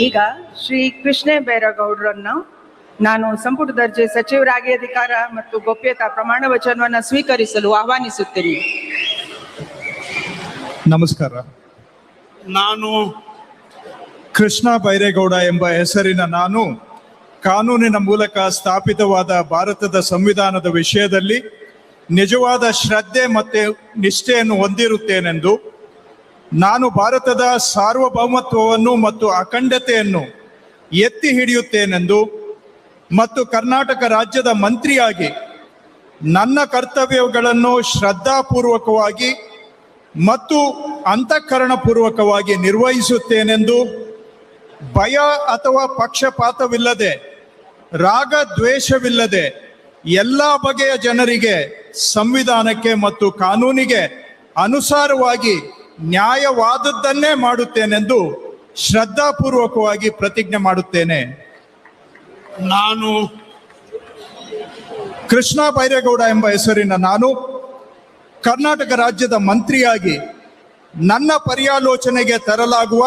ಈಗ ಶ್ರೀ ಕೃಷ್ಣ ಬೈರೇಗೌಡರನ್ನು ನಾನು ಸಂಪುಟ ದರ್ಜೆ ಸಚಿವರಾಗಿ ಅಧಿಕಾರ ಮತ್ತು ಗೋಪ್ಯತಾ ಪ್ರಮಾಣ ವಚನವನ್ನು ಸ್ವೀಕರಿಸಲು ಆಹ್ವಾನಿಸುತ್ತೇನೆ. ನಮಸ್ಕಾರ. ನಾನು ಕೃಷ್ಣ ಬೈರೇಗೌಡ ಎಂಬ ಹೆಸರಿನ ನಾನು ಕಾನೂನಿನ ಮೂಲಕ ಸ್ಥಾಪಿತವಾದ ಭಾರತದ ಸಂವಿಧಾನದ ವಿಷಯದಲ್ಲಿ ನಿಜವಾದ ಶ್ರದ್ಧೆ ಮತ್ತು ನಿಷ್ಠೆಯನ್ನು ಹೊಂದಿರುತ್ತೇನೆಂದು ನಾನು ಭಾರತದ ಸಾರ್ವಭೌಮತ್ವವನ್ನು ಮತ್ತು ಅಖಂಡತೆಯನ್ನು ಎತ್ತಿ ಹಿಡಿಯುತ್ತೇನೆಂದು ಮತ್ತು ಕರ್ನಾಟಕ ರಾಜ್ಯದ ಮಂತ್ರಿಯಾಗಿ ನನ್ನ ಕರ್ತವ್ಯಗಳನ್ನು ಶ್ರದ್ಧಾಪೂರ್ವಕವಾಗಿ ಮತ್ತು ಅಂತಃಕರಣಪೂರ್ವಕವಾಗಿ ನಿರ್ವಹಿಸುತ್ತೇನೆಂದು ಭಯ ಅಥವಾ ಪಕ್ಷಪಾತವಿಲ್ಲದೆ ರಾಗ ದ್ವೇಷವಿಲ್ಲದೆ ಎಲ್ಲ ಬಗೆಯ ಜನರಿಗೆ ಸಂವಿಧಾನಕ್ಕೆ ಮತ್ತು ಕಾನೂನಿಗೆ ಅನುಸಾರವಾಗಿ ನ್ಯಾಯವಾದದ್ದನ್ನೇ ಮಾಡುತ್ತೇನೆಂದು ಶ್ರದ್ಧಾಪೂರ್ವಕವಾಗಿ ಪ್ರತಿಜ್ಞೆ ಮಾಡುತ್ತೇನೆ. ನಾನು ಕೃಷ್ಣ ಬೈರೇಗೌಡ ಎಂಬ ಹೆಸರಿನ ನಾನು ಕರ್ನಾಟಕ ರಾಜ್ಯದ ಮಂತ್ರಿಯಾಗಿ ನನ್ನ ಪರ್ಯಾಲೋಚನೆಗೆ ತರಲಾಗುವ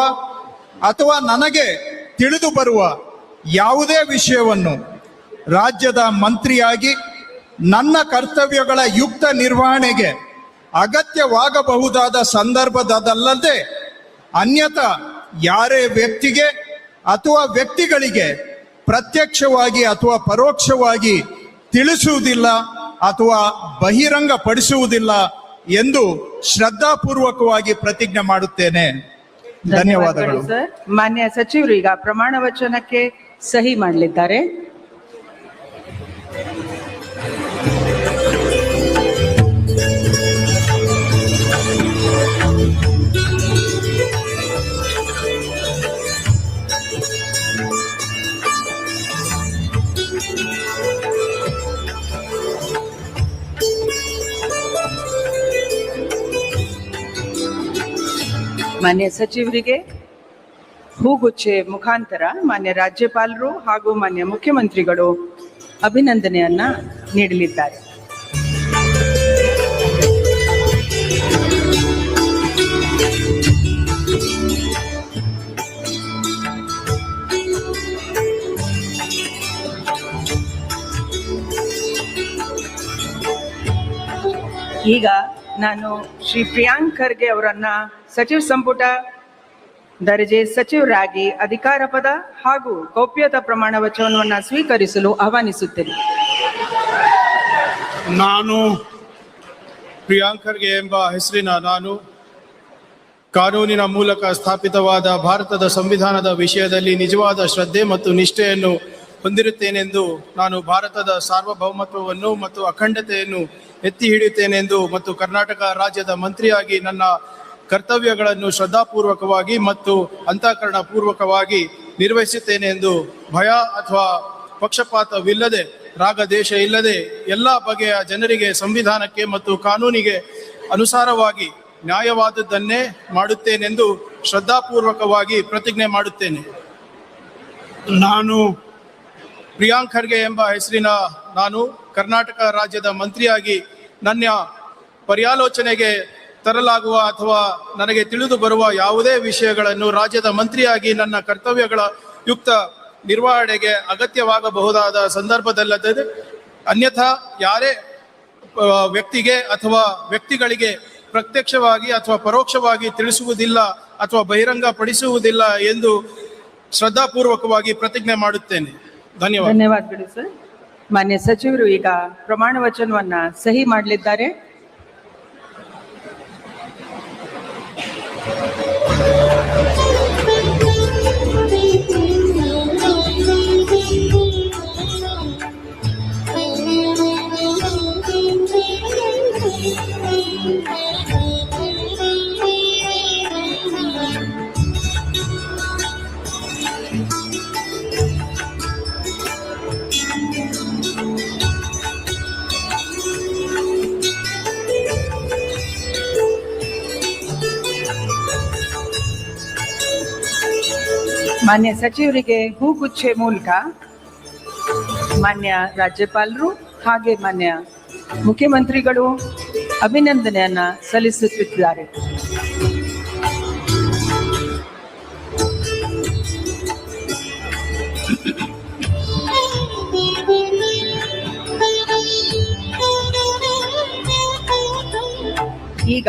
ಅಥವಾ ನನಗೆ ತಿಳಿದು ಬರುವ ಯಾವುದೇ ವಿಷಯವನ್ನು ರಾಜ್ಯದ ಮಂತ್ರಿಯಾಗಿ ನನ್ನ ಕರ್ತವ್ಯಗಳ ಯುಕ್ತ ನಿರ್ವಹಣೆಗೆ ಅಗತ್ಯವಾಗಬಹುದಾದ ಸಂದರ್ಭದಲ್ಲದೆ ಅನ್ಯಥಾ ಯಾರೇ ವ್ಯಕ್ತಿಗೆ ಅಥವಾ ವ್ಯಕ್ತಿಗಳಿಗೆ ಪ್ರತ್ಯಕ್ಷವಾಗಿ ಅಥವಾ ಪರೋಕ್ಷವಾಗಿ ತಿಳಿಸುವುದಿಲ್ಲ ಅಥವಾ ಬಹಿರಂಗಪಡಿಸುವುದಿಲ್ಲ ಎಂದು ಶ್ರದ್ಧಾಪೂರ್ವಕವಾಗಿ ಪ್ರತಿಜ್ಞೆ ಮಾಡುತ್ತೇನೆ. ಧನ್ಯವಾದಗಳು ಸರ್. ಮಾನ್ಯ ಸಚಿವರು ಈಗ ಪ್ರಮಾಣ ವಚನಕ್ಕೆ ಸಹಿ ಮಾಡಲಿದ್ದಾರೆ. ಮಾನ್ಯ ಸಚಿವರಿಗೆ ಹೂಗುಚ್ಚೆ ಮುಖಾಂತರ ಮಾನ್ಯ ರಾಜ್ಯಪಾಲರು ಹಾಗೂ ಮಾನ್ಯ ಮುಖ್ಯಮಂತ್ರಿಗಳು ಅಭಿನಂದನೆಯನ್ನ ನೀಡಲಿದ್ದಾರೆ. ಈಗ ನಾನು ಶ್ರೀ ಪ್ರಿಯಾಂಕ್ ಖರ್ಗೆ ಅವರನ್ನ ಸಚಿವ ಸಂಪುಟ ದರ್ಜೆ ಸಚಿವರಾಗಿ ಅಧಿಕಾರ ಪದ ಹಾಗೂ ಗೌಪ್ಯತಾ ಪ್ರಮಾಣ ವಚನವನ್ನು ಸ್ವೀಕರಿಸಲು ಆಹ್ವಾನಿಸುತ್ತೇನೆ. ನಾನು ಪ್ರಿಯಾಂಕ್ ಖರ್ಗೆ ಎಂಬ ಹೆಸರಿನ ನಾನು ಕಾನೂನಿನ ಮೂಲಕ ಸ್ಥಾಪಿತವಾದ ಭಾರತದ ಸಂವಿಧಾನದ ವಿಷಯದಲ್ಲಿ ನಿಜವಾದ ಶ್ರದ್ಧೆ ಮತ್ತು ನಿಷ್ಠೆಯನ್ನು ಹೊಂದಿರುತ್ತೇನೆಂದು ನಾನು ಭಾರತದ ಸಾರ್ವಭೌಮತ್ವವನ್ನು ಮತ್ತು ಅಖಂಡತೆಯನ್ನು ಎತ್ತಿ ಹಿಡಿಯುತ್ತೇನೆಂದು ಮತ್ತು ಕರ್ನಾಟಕ ರಾಜ್ಯದ ಮಂತ್ರಿಯಾಗಿ ನನ್ನ ಕರ್ತವ್ಯಗಳನ್ನು ಶ್ರದ್ಧಾಪೂರ್ವಕವಾಗಿ ಮತ್ತು ಅಂತಃಕರಣ ಪೂರ್ವಕವಾಗಿ ನಿರ್ವಹಿಸುತ್ತೇನೆಂದು ಭಯ ಅಥವಾ ಪಕ್ಷಪಾತವಿಲ್ಲದೆ ರಾಗದೇಶ ಇಲ್ಲದೆ ಎಲ್ಲ ಬಗೆಯ ಜನರಿಗೆ ಸಂವಿಧಾನಕ್ಕೆ ಮತ್ತು ಕಾನೂನಿಗೆ ಅನುಸಾರವಾಗಿ ನ್ಯಾಯವಾದದ್ದನ್ನೇ ಮಾಡುತ್ತೇನೆಂದು ಶ್ರದ್ಧಾಪೂರ್ವಕವಾಗಿ ಪ್ರತಿಜ್ಞೆ ಮಾಡುತ್ತೇನೆ. ನಾನು ಪ್ರಿಯಾಂಕ್ ಖರ್ಗೆ ಎಂಬ ಹೆಸರಿನ ನಾನು ಕರ್ನಾಟಕ ರಾಜ್ಯದ ಮಂತ್ರಿಯಾಗಿ ನನ್ನ ಪರ್ಯಾಲೋಚನೆಗೆ ತರಲಾಗುವ ಅಥವಾ ನನಗೆ ತಿಳಿದು ಬರುವ ಯಾವುದೇ ವಿಷಯಗಳನ್ನು ರಾಜ್ಯದ ಮಂತ್ರಿಯಾಗಿ ನನ್ನ ಕರ್ತವ್ಯಗಳ ಯುಕ್ತ ನಿರ್ವಹಣೆಗೆ ಅಗತ್ಯವಾಗಬಹುದಾದ ಸಂದರ್ಭದಲ್ಲದೆ ಅನ್ಯಥಾ ಯಾರೇ ವ್ಯಕ್ತಿಗೆ ಅಥವಾ ವ್ಯಕ್ತಿಗಳಿಗೆ ಪ್ರತ್ಯಕ್ಷವಾಗಿ ಅಥವಾ ಪರೋಕ್ಷವಾಗಿ ತಿಳಿಸುವುದಿಲ್ಲ ಅಥವಾ ಬಹಿರಂಗಪಡಿಸುವುದಿಲ್ಲ ಎಂದು ಶ್ರದ್ಧಾಪೂರ್ವಕವಾಗಿ ಪ್ರತಿಜ್ಞೆ ಮಾಡುತ್ತೇನೆ. ಧನ್ಯವಾದಗಳು ಸರ್. ಮಾನ್ಯ ಸಚಿವರು ಈಗ ಪ್ರಮಾಣ ವಚನವನ್ನ ಸಹಿ ಮಾಡಲಿದ್ದಾರೆ. ಮಾನ್ಯ ಸಚಿವರಿಗೆ ಹೂಗುಚ್ಛೆ ಮೂಲಕ ಮಾನ್ಯ ರಾಜ್ಯಪಾಲರು ಹಾಗೆ ಮಾನ್ಯ ಮುಖ್ಯಮಂತ್ರಿಗಳು ಅಭಿನಂದನೆಯನ್ನ ಸಲ್ಲಿಸುತ್ತಿದ್ದಾರೆ. ಈಗ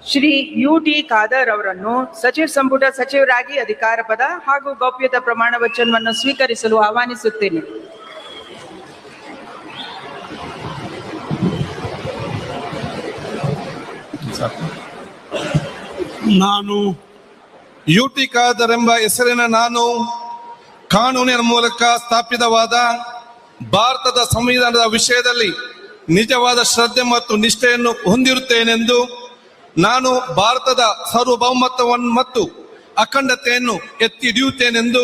ಶ್ರೀ UT ಖಾದರ್ ಅವರನ್ನು ಸಚಿವ ಸಂಪುಟ ಸಚಿವರಾಗಿ ಅಧಿಕಾರ ಪದ ಹಾಗೂ ಗೌಪ್ಯತಾ ಪ್ರಮಾಣ ವಚನವನ್ನು ಸ್ವೀಕರಿಸಲು ಆಹ್ವಾನಿಸುತ್ತೇನೆ. ನಾನು UT ಖಾದರ್ ಎಂಬ ಹೆಸರಿನ ನಾನು ಕಾನೂನಿನ ಮೂಲಕ ಸ್ಥಾಪಿತವಾದ ಭಾರತದ ಸಂವಿಧಾನದ ವಿಷಯದಲ್ಲಿ ನಿಜವಾದ ಶ್ರದ್ಧೆ ಮತ್ತು ನಿಷ್ಠೆಯನ್ನು ಹೊಂದಿರುತ್ತೇನೆಂದು ನಾನು ಭಾರತದ ಸಾರ್ವಭೌಮತ್ವವನ್ನು ಮತ್ತು ಅಖಂಡತೆಯನ್ನು ಎತ್ತಿ ಹಿಡಿಯುತ್ತೇನೆಂದು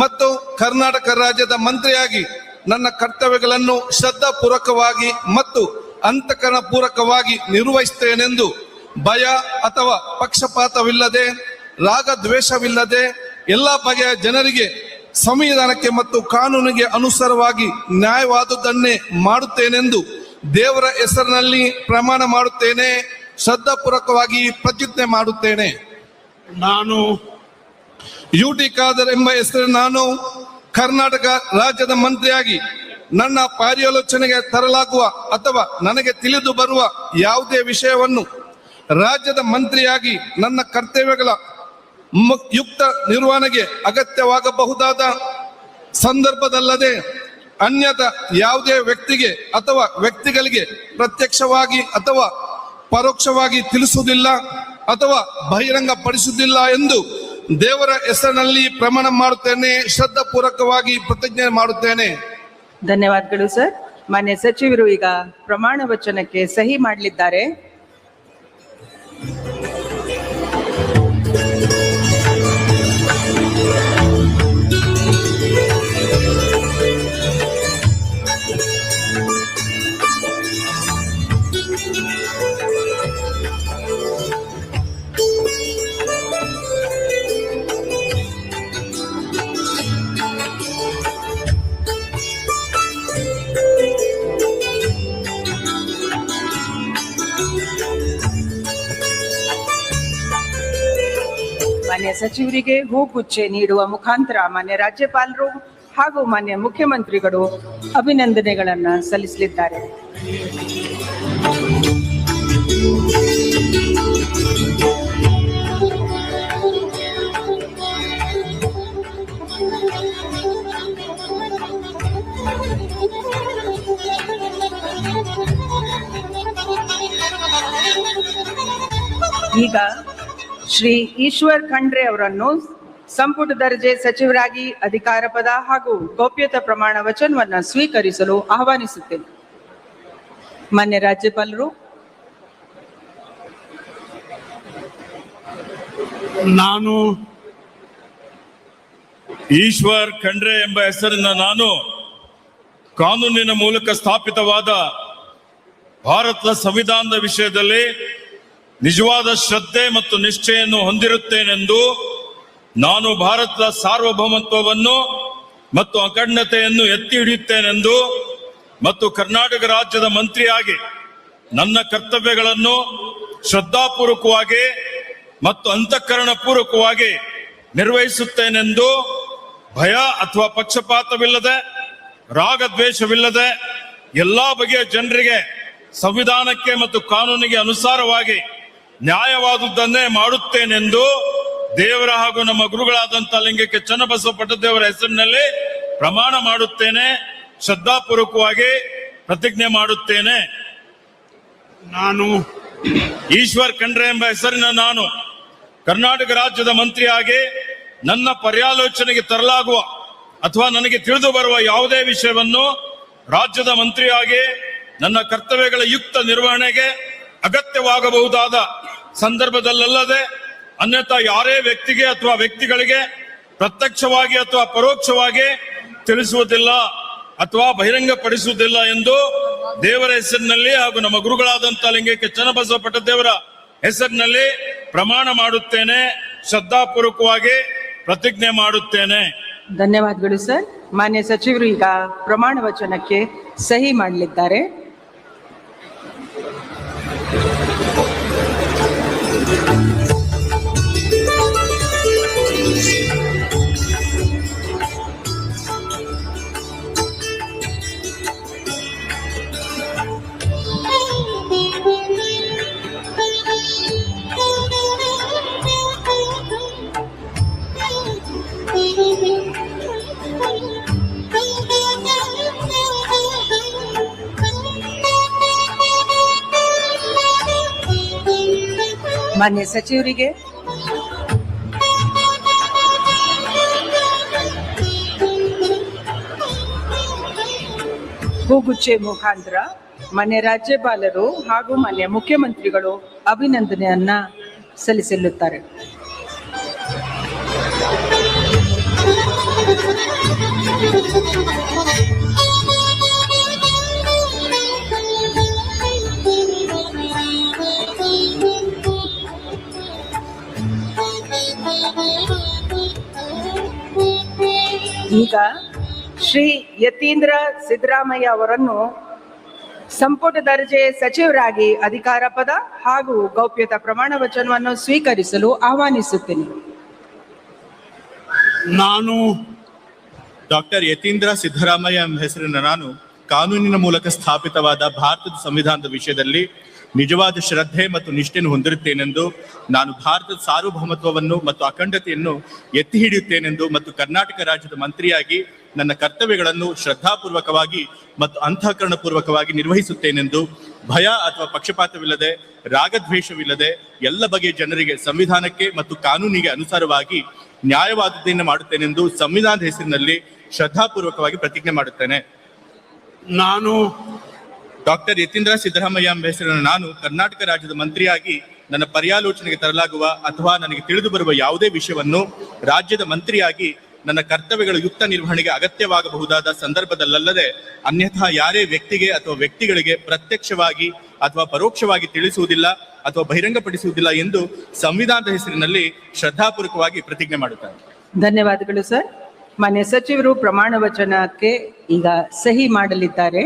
ಮತ್ತು ಕರ್ನಾಟಕ ರಾಜ್ಯದ ಮಂತ್ರಿಯಾಗಿ ನನ್ನ ಕರ್ತವ್ಯಗಳನ್ನು ಶ್ರದ್ಧಾಪೂರ್ವಕವಾಗಿ ಮತ್ತು ಅಂತಃಕರಣ ಪೂರ್ವಕವಾಗಿ ನಿರ್ವಹಿಸುತ್ತೇನೆಂದು ಭಯ ಅಥವಾ ಪಕ್ಷಪಾತವಿಲ್ಲದೆ ರಾಗದ್ವೇಷವಿಲ್ಲದೆ ಎಲ್ಲ ಬಗೆಯ ಜನರಿಗೆ ಸಂವಿಧಾನಕ್ಕೆ ಮತ್ತು ಕಾನೂನಿಗೆ ಅನುಸಾರವಾಗಿ ನ್ಯಾಯವಾದುದನ್ನೇ ಮಾಡುತ್ತೇನೆಂದು ದೇವರ ಹೆಸರಿನಲ್ಲಿ ಪ್ರಮಾಣ ಮಾಡುತ್ತೇನೆ. ಶ್ರದ್ಧಾಪೂರ್ವಕವಾಗಿ ಪ್ರತಿಜ್ಞೆ ಮಾಡುತ್ತೇನೆ. ನಾನು UT ಖಾದರ್ ಎಂಬ ಹೆಸರು ನಾನು ಕರ್ನಾಟಕ ರಾಜ್ಯದ ಮಂತ್ರಿಯಾಗಿ ನನ್ನ ಪರ್ಯಾಲೋಚನೆಗೆ ತರಲಾಗುವ ಅಥವಾ ನನಗೆ ತಿಳಿದು ಬರುವ ಯಾವುದೇ ವಿಷಯವನ್ನು ರಾಜ್ಯದ ಮಂತ್ರಿಯಾಗಿ ನನ್ನ ಕರ್ತವ್ಯಗಳ ಯುಕ್ತ ನಿರ್ವಹಣೆಗೆ ಅಗತ್ಯವಾಗಬಹುದಾದ ಸಂದರ್ಭದಲ್ಲದೆ ಅನ್ಯಥಾ ಯಾವುದೇ ವ್ಯಕ್ತಿಗೆ ಅಥವಾ ವ್ಯಕ್ತಿಗಳಿಗೆ ಪ್ರತ್ಯಕ್ಷವಾಗಿ ಅಥವಾ ಪರೋಕ್ಷವಾಗಿ ತಿಳಿಸುವುದಿಲ್ಲ ಅಥವಾ ಬಹಿರಂಗಪಡಿಸುವುದಿಲ್ಲ ಎಂದು ದೇವರ ಹೆಸರಿನಲ್ಲಿ ಪ್ರಮಾಣ ಮಾಡುತ್ತೇನೆ. ಶ್ರದ್ಧಾಪೂರ್ವಕವಾಗಿ ಪ್ರತಿಜ್ಞೆ ಮಾಡುತ್ತೇನೆ. ಧನ್ಯವಾದಗಳು ಸರ್. ಮಾನ್ಯ ಸಚಿವರು ಈಗ ಪ್ರಮಾಣ ವಚನಕ್ಕೆ ಸಹಿ ಮಾಡಲಿದ್ದಾರೆ. ಮಾನ್ಯ ಸಚಿವರಿಗೆ ಹೂಗುಚ್ಛೆ ನೀಡುವ ಮುಖಾಂತರ ಮಾನ್ಯ ರಾಜ್ಯಪಾಲರು ಹಾಗೂ ಮಾನ್ಯ ಮುಖ್ಯಮಂತ್ರಿಗಳು ಅಭಿನಂದನೆಗಳನ್ನು ಸಲ್ಲಿಸಲಿದ್ದಾರೆ. ಈಗ ಶ್ರೀ ಈಶ್ವರ್ ಖಂಡ್ರೆ ಅವರನ್ನು ಸಂಪುಟ ದರ್ಜೆ ಸಚಿವರಾಗಿ ಅಧಿಕಾರ ಪದ ಹಾಗೂ ಗೌಪ್ಯತಾ ಪ್ರಮಾಣ ವಚನವನ್ನು ಸ್ವೀಕರಿಸಲು ಆಹ್ವಾನಿಸುತ್ತೇನೆ. ಮಾನ್ಯ ರಾಜ್ಯಪಾಲರು, ನಾನು ಈಶ್ವರ್ ಖಂಡ್ರೆ ಎಂಬ ಹೆಸರಿನ ನಾನು ಕಾನೂನಿನ ಮೂಲಕ ಸ್ಥಾಪಿತವಾದ ಭಾರತದ ಸಂವಿಧಾನದ ವಿಷಯದಲ್ಲಿ ನಿಜವಾದ ಶ್ರದ್ಧೆ ಮತ್ತು ನಿಷ್ಠೆಯನ್ನು ಹೊಂದಿರುತ್ತೇನೆಂದು, ನಾನು ಭಾರತದ ಸಾರ್ವಭೌಮತ್ವವನ್ನು ಮತ್ತು ಅಖಂಡತೆಯನ್ನು ಎತ್ತಿ ಹಿಡಿಯುತ್ತೇನೆಂದು ಮತ್ತು ಕರ್ನಾಟಕ ರಾಜ್ಯದ ಮಂತ್ರಿಯಾಗಿ ನನ್ನ ಕರ್ತವ್ಯಗಳನ್ನು ಶ್ರದ್ಧಾಪೂರ್ವಕವಾಗಿ ಮತ್ತು ಅಂತಃಕರಣ ಪೂರ್ವಕವಾಗಿ ನಿರ್ವಹಿಸುತ್ತೇನೆಂದು ಭಯ ಅಥವಾ ಪಕ್ಷಪಾತವಿಲ್ಲದೆ, ರಾಗದ್ವೇಷವಿಲ್ಲದೆ ಎಲ್ಲಾ ಬಗೆಯ ಜನರಿಗೆ ಸಂವಿಧಾನಕ್ಕೆ ಮತ್ತು ಕಾನೂನಿಗೆ ಅನುಸಾರವಾಗಿ ನ್ಯಾಯವಾದುದನ್ನೇ ಮಾಡುತ್ತೇನೆಂದು ದೇವರ ಹಾಗೂ ನಮ್ಮ ಗುರುಗಳಾದಂಥ ಲಿಂಗಕ್ಕೆ ಚನ್ನಬಸವ ಪಟ್ಟದೇವರ ಹೆಸರಿನಲ್ಲಿ ಪ್ರಮಾಣ ಮಾಡುತ್ತೇನೆ. ಶ್ರದ್ಧಾಪೂರ್ವಕವಾಗಿ ಪ್ರತಿಜ್ಞೆ ಮಾಡುತ್ತೇನೆ. ನಾನು ಈಶ್ವರ್ ಖಂಡ್ರೆ ಎಂಬ ಹೆಸರಿನ ನಾನು ಕರ್ನಾಟಕ ರಾಜ್ಯದ ಮಂತ್ರಿಯಾಗಿ ನನ್ನ ಪರ್ಯಾಲೋಚನೆಗೆ ತರಲಾಗುವ ಅಥವಾ ನನಗೆ ತಿಳಿದು ಬರುವ ಯಾವುದೇ ವಿಷಯವನ್ನು ರಾಜ್ಯದ ಮಂತ್ರಿಯಾಗಿ ನನ್ನ ಕರ್ತವ್ಯಗಳ ಯುಕ್ತ ನಿರ್ವಹಣೆಗೆ ಅಗತ್ಯವಾಗಬಹುದಾದ ಸಂದರ್ಭದಲ್ಲದೆ ಅನ್ಯಥಾ ಯಾರೇ ವ್ಯಕ್ತಿಗೆ ಅಥವಾ ವ್ಯಕ್ತಿಗಳಿಗೆ ಪ್ರತ್ಯಕ್ಷವಾಗಿ ಅಥವಾ ಪರೋಕ್ಷವಾಗಿ ತಿಳಿಸುವುದಿಲ್ಲ ಅಥವಾ ಬಹಿರಂಗಪಡಿಸುವುದಿಲ್ಲ ಎಂದು ದೇವರ ಹೆಸರಿನಲ್ಲಿ ಹಾಗೂ ನಮ್ಮ ಗುರುಗಳಾದಂಥ ಲಿಂಗಕ್ಕೆ ಚನ್ನಬಸವ ಪಟ್ಟದೇವರ ಹೆಸರಿನಲ್ಲಿ ಪ್ರಮಾಣ ಮಾಡುತ್ತೇನೆ. ಶ್ರದ್ಧಾಪೂರ್ವಕವಾಗಿ ಪ್ರತಿಜ್ಞೆ ಮಾಡುತ್ತೇನೆ. ಧನ್ಯವಾದಗಳು ಸರ್. ಮಾನ್ಯ ಸಚಿವರು ಈಗ ಪ್ರಮಾಣ ವಚನಕ್ಕೆ ಸಹಿ ಮಾಡಲಿದ್ದಾರೆ. ಮಾನ್ಯ ಸಚಿವರಿಗೆ ಹೂಗುಚ್ಚೆ ಮುಖಾಂತರ ಮಾನ್ಯ ರಾಜ್ಯಪಾಲರು ಹಾಗೂ ಮಾನ್ಯ ಮುಖ್ಯಮಂತ್ರಿಗಳು ಅಭಿನಂದನೆಯನ್ನ ಸಲ್ಲಿಸಲಿದ್ದಾರೆ. ಈಗ ಶ್ರೀ ಯತೀಂದ್ರ ಸಿದ್ದರಾಮಯ್ಯ ಅವರನ್ನು ಸಂಪುಟ ದರ್ಜೆ ಸಚಿವರಾಗಿ ಅಧಿಕಾರ ಪದ ಹಾಗೂ ಗೌಪ್ಯತಾ ಪ್ರಮಾಣ ವಚನವನ್ನು ಸ್ವೀಕರಿಸಲು ಆಹ್ವಾನಿಸುತ್ತೇನೆ. ನಾನು ಡಾಕ್ಟರ್ ಯತೀಂದ್ರ ಸಿದ್ದರಾಮಯ್ಯ ಎಂಬ ಹೆಸರಿನ ನಾನು ಕಾನೂನಿನ ಮೂಲಕ ಸ್ಥಾಪಿತವಾದ ಭಾರತದ ಸಂವಿಧಾನದ ವಿಷಯದಲ್ಲಿ ನಿಜವಾದ ಶ್ರದ್ಧೆ ಮತ್ತು ನಿಷ್ಠೆಯನ್ನು ಹೊಂದಿರುತ್ತೇನೆಂದು, ನಾನು ಭಾರತದ ಸಾರ್ವಭೌಮತ್ವವನ್ನು ಮತ್ತು ಅಖಂಡತೆಯನ್ನು ಎತ್ತಿ ಹಿಡಿಯುತ್ತೇನೆಂದು ಮತ್ತು ಕರ್ನಾಟಕ ರಾಜ್ಯದ ಮಂತ್ರಿಯಾಗಿ ನನ್ನ ಕರ್ತವ್ಯಗಳನ್ನು ಶ್ರದ್ಧಾಪೂರ್ವಕವಾಗಿ ಮತ್ತು ಅಂತಃಕರಣಪೂರ್ವಕವಾಗಿ ನಿರ್ವಹಿಸುತ್ತೇನೆಂದು, ಭಯ ಅಥವಾ ಪಕ್ಷಪಾತವಿಲ್ಲದೆ, ರಾಗದ್ವೇಷವಿಲ್ಲದೆ ಎಲ್ಲ ಬಗೆಯ ಜನರಿಗೆ ಸಂವಿಧಾನಕ್ಕೆ ಮತ್ತು ಕಾನೂನಿಗೆ ಅನುಸಾರವಾಗಿ ನ್ಯಾಯವಾದದ್ದನ್ನು ಮಾಡುತ್ತೇನೆಂದು ಸಂವಿಧಾನದ ಹೆಸರಿನಲ್ಲಿ ಶ್ರದ್ಧಾಪೂರ್ವಕವಾಗಿ ಪ್ರತಿಜ್ಞೆ ಮಾಡುತ್ತೇನೆ. ನಾನು ಡಾಕ್ಟರ್ ಯತೀಂದ್ರ ಸಿದ್ದರಾಮಯ್ಯ ಎಂಬ ಹೆಸರಿನ ನಾನು ಕರ್ನಾಟಕ ರಾಜ್ಯದ ಮಂತ್ರಿಯಾಗಿ ನನ್ನ ಪರ್ಯಾಲೋಚನೆಗೆ ತರಲಾಗುವ ಅಥವಾ ನನಗೆ ತಿಳಿದು ಬರುವ ಯಾವುದೇ ವಿಷಯವನ್ನು ರಾಜ್ಯದ ಮಂತ್ರಿಯಾಗಿ ನನ್ನ ಕರ್ತವ್ಯಗಳ ಯುಕ್ತ ನಿರ್ವಹಣೆಗೆ ಅಗತ್ಯವಾಗಬಹುದಾದ ಸಂದರ್ಭದಲ್ಲದೆ ಅನ್ಯಥಾ ಯಾರೇ ವ್ಯಕ್ತಿಗೆ ಅಥವಾ ವ್ಯಕ್ತಿಗಳಿಗೆ ಪ್ರತ್ಯಕ್ಷವಾಗಿ ಅಥವಾ ಪರೋಕ್ಷವಾಗಿ ತಿಳಿಸುವುದಿಲ್ಲ ಅಥವಾ ಬಹಿರಂಗಪಡಿಸುವುದಿಲ್ಲ ಎಂದು ಸಂವಿಧಾನದ ಹೆಸರಿನಲ್ಲಿ ಶ್ರದ್ಧಾಪೂರ್ವಕವಾಗಿ ಪ್ರತಿಜ್ಞೆ ಮಾಡುತ್ತಾರೆ. ಧನ್ಯವಾದಗಳು ಸರ್. ಮಾನ್ಯ ಸಚಿವರು ಪ್ರಮಾಣ ವಚನಕ್ಕೆ ಈಗ ಸಹಿ ಮಾಡಲಿದ್ದಾರೆ.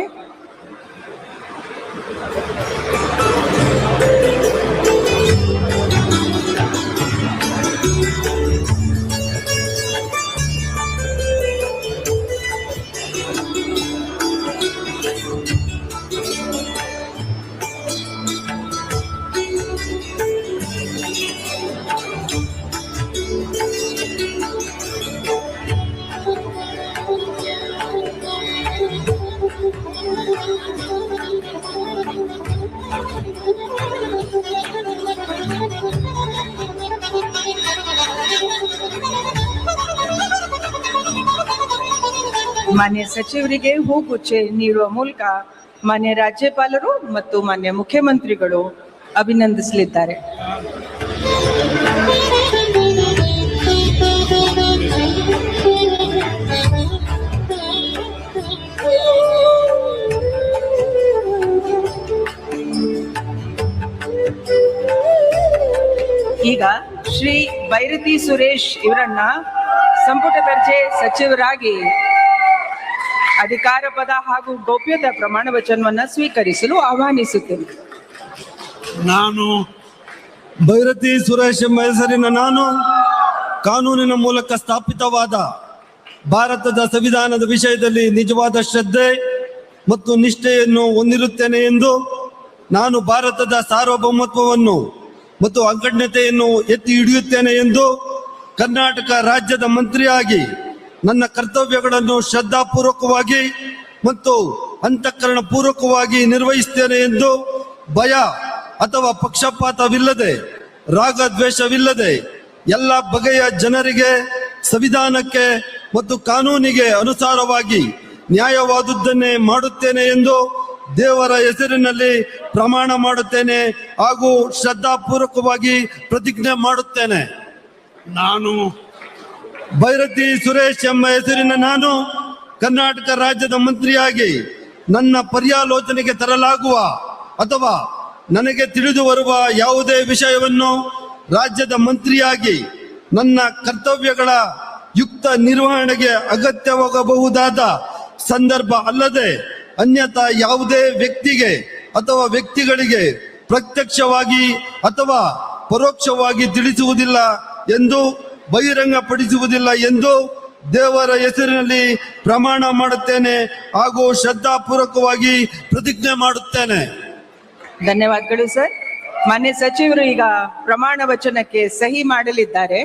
ಮಾನ್ಯ ಸಚಿವರಿಗೆ ಹೂಗುಚ್ಚೆ ನೀಡುವ ಮೂಲಕ ಮಾನ್ಯ ರಾಜ್ಯಪಾಲರು ಮತ್ತು ಮಾನ್ಯ ಮುಖ್ಯಮಂತ್ರಿಗಳು ಅಭಿನಂದಿಸಲಿದ್ದಾರೆ. ಈಗ ಶ್ರೀ ಬೈರತಿ ಸುರೇಶ್ ಇವರನ್ನ ಸಂಪುಟ ದರ್ಜೆ ಸಚಿವರಾಗಿ ಅಧಿಕಾರ ಪದ ಹಾಗೂ ಗೌಪ್ಯತಾ ಪ್ರಮಾಣ ವಚನವನ್ನ ಸ್ವೀಕರಿಸಲು ಆಹ್ವಾನಿಸುತ್ತೇನೆ. ನಾನು ಭೈರತಿ ಸುರೇಶ್ ಎಂಬ ಹೆಸರಿನ ನಾನು ಕಾನೂನಿನ ಮೂಲಕ ಸ್ಥಾಪಿತವಾದ ಭಾರತದ ಸಂವಿಧಾನದ ವಿಷಯದಲ್ಲಿ ನಿಜವಾದ ಶ್ರದ್ಧೆ ಮತ್ತು ನಿಷ್ಠೆಯನ್ನು ಹೊಂದಿರುತ್ತೇನೆ ಎಂದು ನಾನು ಭಾರತದ ಸಾರ್ವಭೌಮತ್ವವನ್ನು ಮತ್ತು ಅಖಂಡತೆಯನ್ನು ಎತ್ತಿ ಹಿಡಿಯುತ್ತೇನೆ ಎಂದು ಕರ್ನಾಟಕ ರಾಜ್ಯದ ಮಂತ್ರಿಯಾಗಿ ನನ್ನ ಕರ್ತವ್ಯಗಳನ್ನು ಶ್ರದ್ಧಾಪೂರ್ವಕವಾಗಿ ಮತ್ತು ಅಂತಃಕರಣ ಪೂರ್ವಕವಾಗಿ ನಿರ್ವಹಿಸುತ್ತೇನೆ ಎಂದು ಭಯ ಅಥವಾ ಪಕ್ಷಪಾತವಿಲ್ಲದೆ ರಾಗದ್ವೇಷವಿಲ್ಲದೆ ಎಲ್ಲ ಬಗೆಯ ಜನರಿಗೆ ಸಂವಿಧಾನಕ್ಕೆ ಮತ್ತು ಕಾನೂನಿಗೆ ಅನುಸಾರವಾಗಿ ನ್ಯಾಯವಾದುದನ್ನೇ ಮಾಡುತ್ತೇನೆ ಎಂದು ದೇವರ ಹೆಸರಿನಲ್ಲಿ ಪ್ರಮಾಣ ಮಾಡುತ್ತೇನೆ ಹಾಗೂ ಶ್ರದ್ಧಾಪೂರ್ವಕವಾಗಿ ಪ್ರತಿಜ್ಞೆ ಮಾಡುತ್ತೇನೆ. ನಾನು ಭೈರತಿ ಸುರೇಶ್ ಎಂಬ ಹೆಸರಿನ ನಾನು ಕರ್ನಾಟಕ ರಾಜ್ಯದ ಮಂತ್ರಿಯಾಗಿ ನನ್ನ ಪರ್ಯಾಲೋಚನೆಗೆ ತರಲಾಗುವ ಅಥವಾ ನನಗೆ ತಿಳಿದು ಬರುವ ಯಾವುದೇ ವಿಷಯವನ್ನು ರಾಜ್ಯದ ಮಂತ್ರಿಯಾಗಿ ನನ್ನ ಕರ್ತವ್ಯಗಳ ಯುಕ್ತ ನಿರ್ವಹಣೆಗೆ ಅಗತ್ಯವಾಗಬಹುದಾದ ಸಂದರ್ಭ ಅಲ್ಲದೆ ಅನ್ಯಥಾ ಯಾವುದೇ ವ್ಯಕ್ತಿಗೆ ಅಥವಾ ವ್ಯಕ್ತಿಗಳಿಗೆ ಪ್ರತ್ಯಕ್ಷವಾಗಿ ಅಥವಾ ಪರೋಕ್ಷವಾಗಿ ತಿಳಿಸುವುದಿಲ್ಲ ಎಂದು ಬಹಿರಂಗಪಡಿಸುವುದಿಲ್ಲ ಎಂದು ದೇವರ ಹೆಸರಿನಲ್ಲಿ ಪ್ರಮಾಣ ಮಾಡುತ್ತೇನೆ ಹಾಗೂ ಶ್ರದ್ಧಾಪೂರ್ವಕವಾಗಿ ಪ್ರತಿಜ್ಞೆ ಮಾಡುತ್ತೇನೆ. ಧನ್ಯವಾದಗಳು ಸರ್. ಮಾನ್ಯ ಸಚಿವರು ಈಗ ಪ್ರಮಾಣ ವಚನಕ್ಕೆ ಸಹಿ ಮಾಡಲಿದ್ದಾರೆ.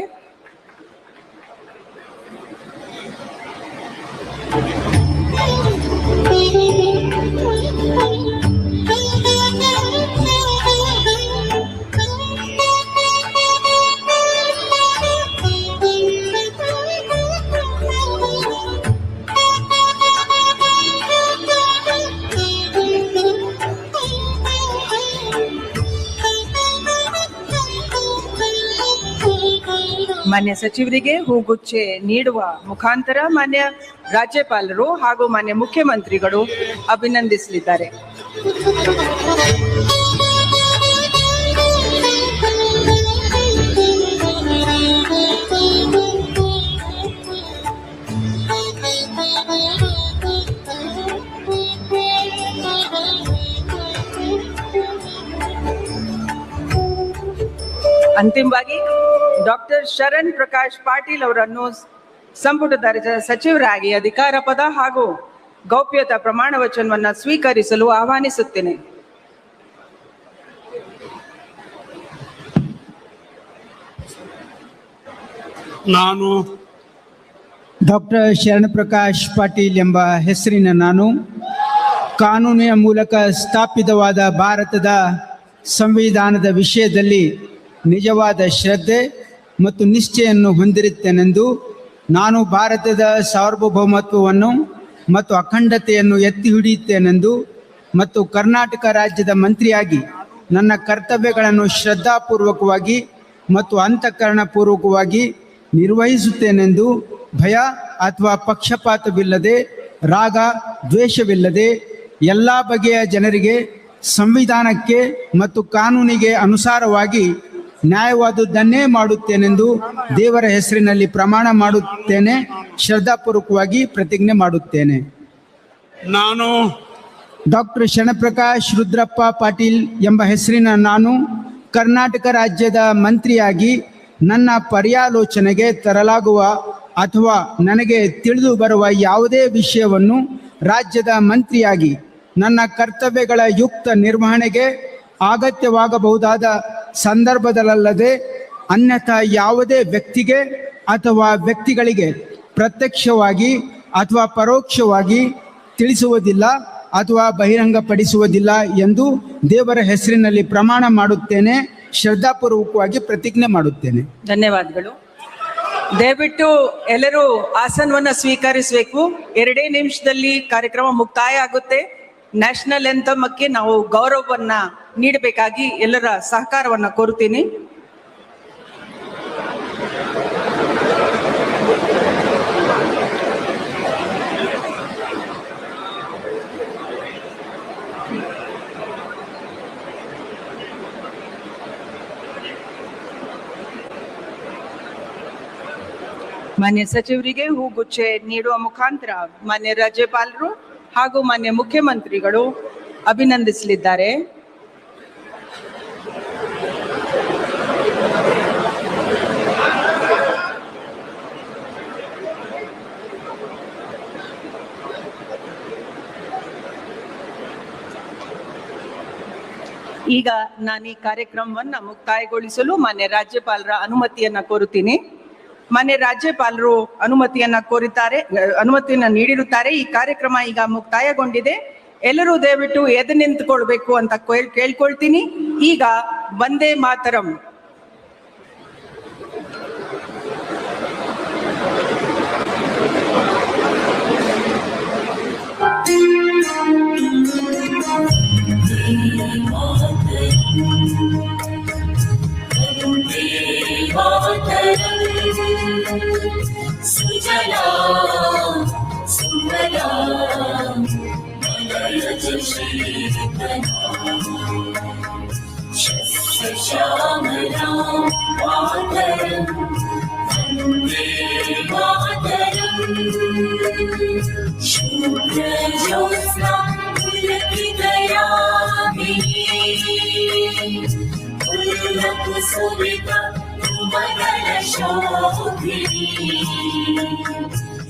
ಮಾನ್ಯ ಸಚಿವರಿಗೆ ಹೂಗುಚ್ಚೆ ನೀಡುವ ಮುಖಾಂತರ ಮಾನ್ಯ ರಾಜ್ಯಪಾಲರು ಹಾಗೂ ಮಾನ್ಯ ಮುಖ್ಯಮಂತ್ರಿಗಳು ಅಭಿನಂದಿಸಲಿದ್ದಾರೆ. ಅಂತಿಮವಾಗಿ ಡಾಕ್ಟರ್ ಶರಣ್ ಪ್ರಕಾಶ್ ಪಾಟೀಲ್ ಅವರನ್ನು ಸಂಪುಟ ದರ್ಜೆಯ ಸಚಿವರಾಗಿ ಅಧಿಕಾರ ಪದ ಹಾಗೂ ಗೌಪ್ಯತಾ ಪ್ರಮಾಣ ವಚನವನ್ನ ಸ್ವೀಕರಿಸಲು ಆಹ್ವಾನಿಸುತ್ತೇನೆ. ನಾನು ಡಾಕ್ಟರ್ ಶರಣ್ ಪ್ರಕಾಶ್ ಪಾಟೀಲ್ ಎಂಬ ಹೆಸರಿನ ನಾನು ಕಾನೂನಿನ ಮೂಲಕ ಸ್ಥಾಪಿತವಾದ ಭಾರತದ ಸಂವಿಧಾನದ ವಿಷಯದಲ್ಲಿ ನಿಜವಾದ ಶ್ರದ್ಧೆ ಮತ್ತು ನಿಷ್ಠೆಯನ್ನು ಹೊಂದಿರುತ್ತೇನೆಂದು ನಾನು ಭಾರತದ ಸಾರ್ವಭೌಮತ್ವವನ್ನು ಮತ್ತು ಅಖಂಡತೆಯನ್ನು ಎತ್ತಿ ಹಿಡಿಯುತ್ತೇನೆಂದು ಮತ್ತು ಕರ್ನಾಟಕ ರಾಜ್ಯದ ಮಂತ್ರಿಯಾಗಿ ನನ್ನ ಕರ್ತವ್ಯಗಳನ್ನು ಶ್ರದ್ಧಾಪೂರ್ವಕವಾಗಿ ಮತ್ತು ಅಂತಃಕರಣಪೂರ್ವಕವಾಗಿ ನಿರ್ವಹಿಸುತ್ತೇನೆಂದು ಭಯ ಅಥವಾ ಪಕ್ಷಪಾತವಿಲ್ಲದೆ ರಾಗ ದ್ವೇಷವಿಲ್ಲದೆ ಎಲ್ಲ ಬಗೆಯ ಜನರಿಗೆ ಸಂವಿಧಾನಕ್ಕೆ ಮತ್ತು ಕಾನೂನಿಗೆ ಅನುಸಾರವಾಗಿ ನ್ಯಾಯವಾದುದನ್ನೇ ಮಾಡುತ್ತೇನೆಂದು ದೇವರ ಹೆಸರಿನಲ್ಲಿ ಪ್ರಮಾಣ ಮಾಡುತ್ತೇನೆ, ಶ್ರದ್ಧಾಪೂರ್ವಕವಾಗಿ ಪ್ರತಿಜ್ಞೆ ಮಾಡುತ್ತೇನೆ. ನಾನು ಡಾಕ್ಟರ್ ಶರಣಪ್ರಕಾಶ್ ರುದ್ರಪ್ಪ ಪಾಟೀಲ್ ಎಂಬ ಹೆಸರಿನ ನಾನು ಕರ್ನಾಟಕ ರಾಜ್ಯದ ಮಂತ್ರಿಯಾಗಿ ನನ್ನ ಪರ್ಯಾಲೋಚನೆಗೆ ತರಲಾಗುವ ಅಥವಾ ನನಗೆ ತಿಳಿದು ಬರುವ ಯಾವುದೇ ವಿಷಯವನ್ನು ರಾಜ್ಯದ ಮಂತ್ರಿಯಾಗಿ ನನ್ನ ಕರ್ತವ್ಯಗಳ ಯುಕ್ತ ನಿರ್ವಹಣೆಗೆ ಅಗತ್ಯವಾಗಬಹುದಾದ ಸಂದರ್ಭದಲ್ಲದೆ ಅನ್ಯಥಾ ಯಾವುದೇ ವ್ಯಕ್ತಿಗೆ ಅಥವಾ ವ್ಯಕ್ತಿಗಳಿಗೆ ಪ್ರತ್ಯಕ್ಷವಾಗಿ ಅಥವಾ ಪರೋಕ್ಷವಾಗಿ ತಿಳಿಸುವುದಿಲ್ಲ ಅಥವಾ ಬಹಿರಂಗಪಡಿಸುವುದಿಲ್ಲ ಎಂದು ದೇವರ ಹೆಸರಿನಲ್ಲಿ ಪ್ರಮಾಣ ಮಾಡುತ್ತೇನೆ. ಶ್ರದ್ಧಾಪೂರ್ವಕವಾಗಿ ಪ್ರತಿಜ್ಞೆ ಮಾಡುತ್ತೇನೆ. ಧನ್ಯವಾದಗಳು. ದಯವಿಟ್ಟು ಎಲ್ಲರೂ ಆಸನವನ್ನ ಸ್ವೀಕರಿಸಬೇಕು. 2 ನಿಮಿಷದಲ್ಲಿ ಕಾರ್ಯಕ್ರಮ ಮುಕ್ತಾಯ ಆಗುತ್ತೆ. ನ್ಯಾಷನಲ್ ಎಂಥಮಕ್ಕೆ ನಾವು ಗೌರವವನ್ನ ನೀಡಬೇಕಾಗಿ ಎಲ್ಲರ ಸಹಕಾರವನ್ನ ಕೋರುತ್ತೀನಿ. ಮಾನ್ಯ ಸಚಿವರಿಗೆ ಹೂಗುಚ್ಚೆ ನೀಡುವ ಮುಖಾಂತರ ಮಾನ್ಯ ರಾಜ್ಯಪಾಲರು ಹಾಗೂ ಮಾನ್ಯ ಮುಖ್ಯಮಂತ್ರಿಗಳು ಅಭಿನಂದಿಸಲಿದ್ದಾರೆ. ಈಗ ನಾನು ಈ ಕಾರ್ಯಕ್ರಮವನ್ನ ಮುಕ್ತಾಯಗೊಳಿಸಲು ಮಾನ್ಯ ರಾಜ್ಯಪಾಲರ ಅನುಮತಿಯನ್ನ ಕೋರುತ್ತೀನಿ. ಮಾನ್ಯ ರಾಜ್ಯಪಾಲರು ಅನುಮತಿಯನ್ನ ನೀಡಿರುತ್ತಾರೆ. ಈ ಕಾರ್ಯಕ್ರಮ ಈಗ ಮುಕ್ತಾಯಗೊಂಡಿದೆ. ಎಲ್ಲರೂ ದಯವಿಟ್ಟು ಎದ್ದು ನಿಂತುಕೊಳ್ಬೇಕು ಅಂತ ಕೇಳ್ಕೊಳ್ತೀನಿ. ಈಗ ವಂದೇ ಮಾತರಂ.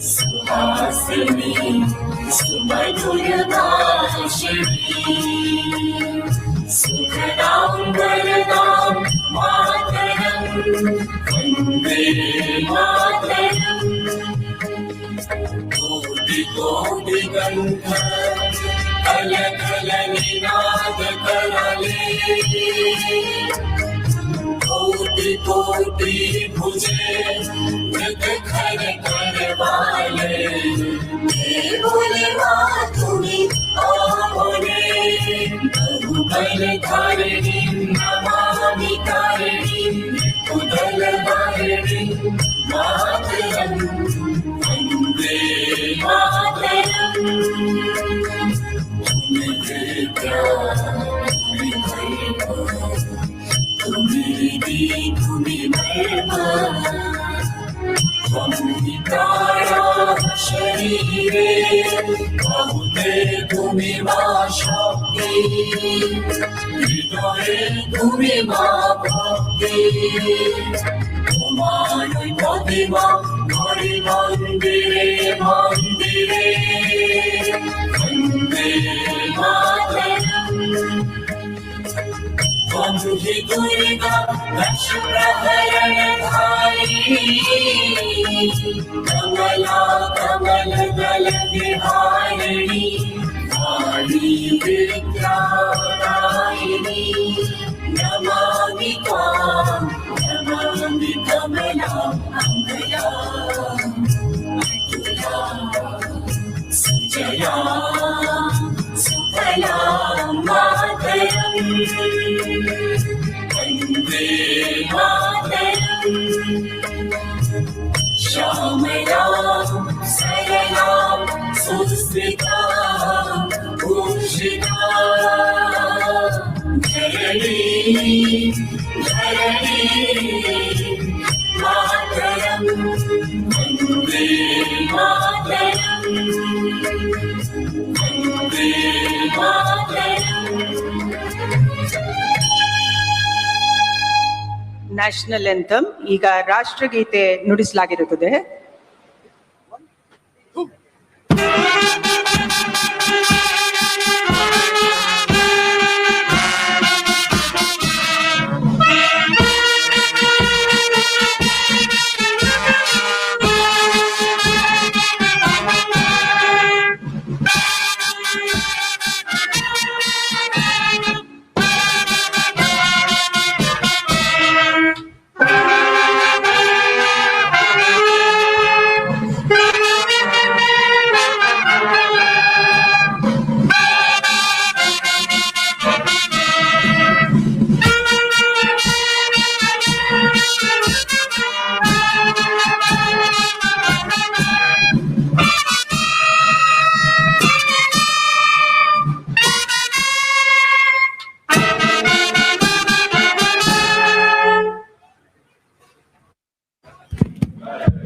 सुहासिनी सुमधुर भाषिणी सुखदां वरदां मातरं वन्दे मातरं कोटि कोटि गन्ध कल कल निनाद करले कोटि कोटि भुजे मृग खर कर वाले बोले तुम्हें बोले बहुबल धारिणी नमामि तारिणी उदल धारिणी मातरं वन्दे मातरं तुम्हें महिमा शरीरे बहुते तुम्हें मां शक्ति हृदये तुम्हें मां भक्ति तुम्हारी प्रतिमा हरि मंदिरे मंदिरे वन्दे मातरं वन्दे दुर्गा दश प्रहरणधारिणी कमला कमल दल विहारिणी वाणी विद्यादायिनी नमामि त्वां नमामि कमलां अमलां अतुलां सुजलां सुफलां मातरं वन्दे मातरं श्यामलां सरलां सुस्मितां भूषितां धरणीं मातरं वन्दे मातरं वन्दे मातरं ನ್ಯಾಷನಲ್ ಎಂಥಮ್ ಈಗ ರಾಷ್ಟ್ರಗೀತೆ ನುಡಿಸಲಾಗಿರುತ್ತದೆ.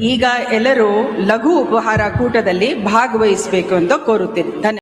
ಈಗ ಎಲ್ಲರೂ ಲಘು ಉಪಹಾರ ಕೂಟದಲ್ಲಿ ಭಾಗವಹಿಸಬೇಕು ಅಂತ ಕೋರುತ್ತೇನೆ. ಧನ್ಯವಾದ.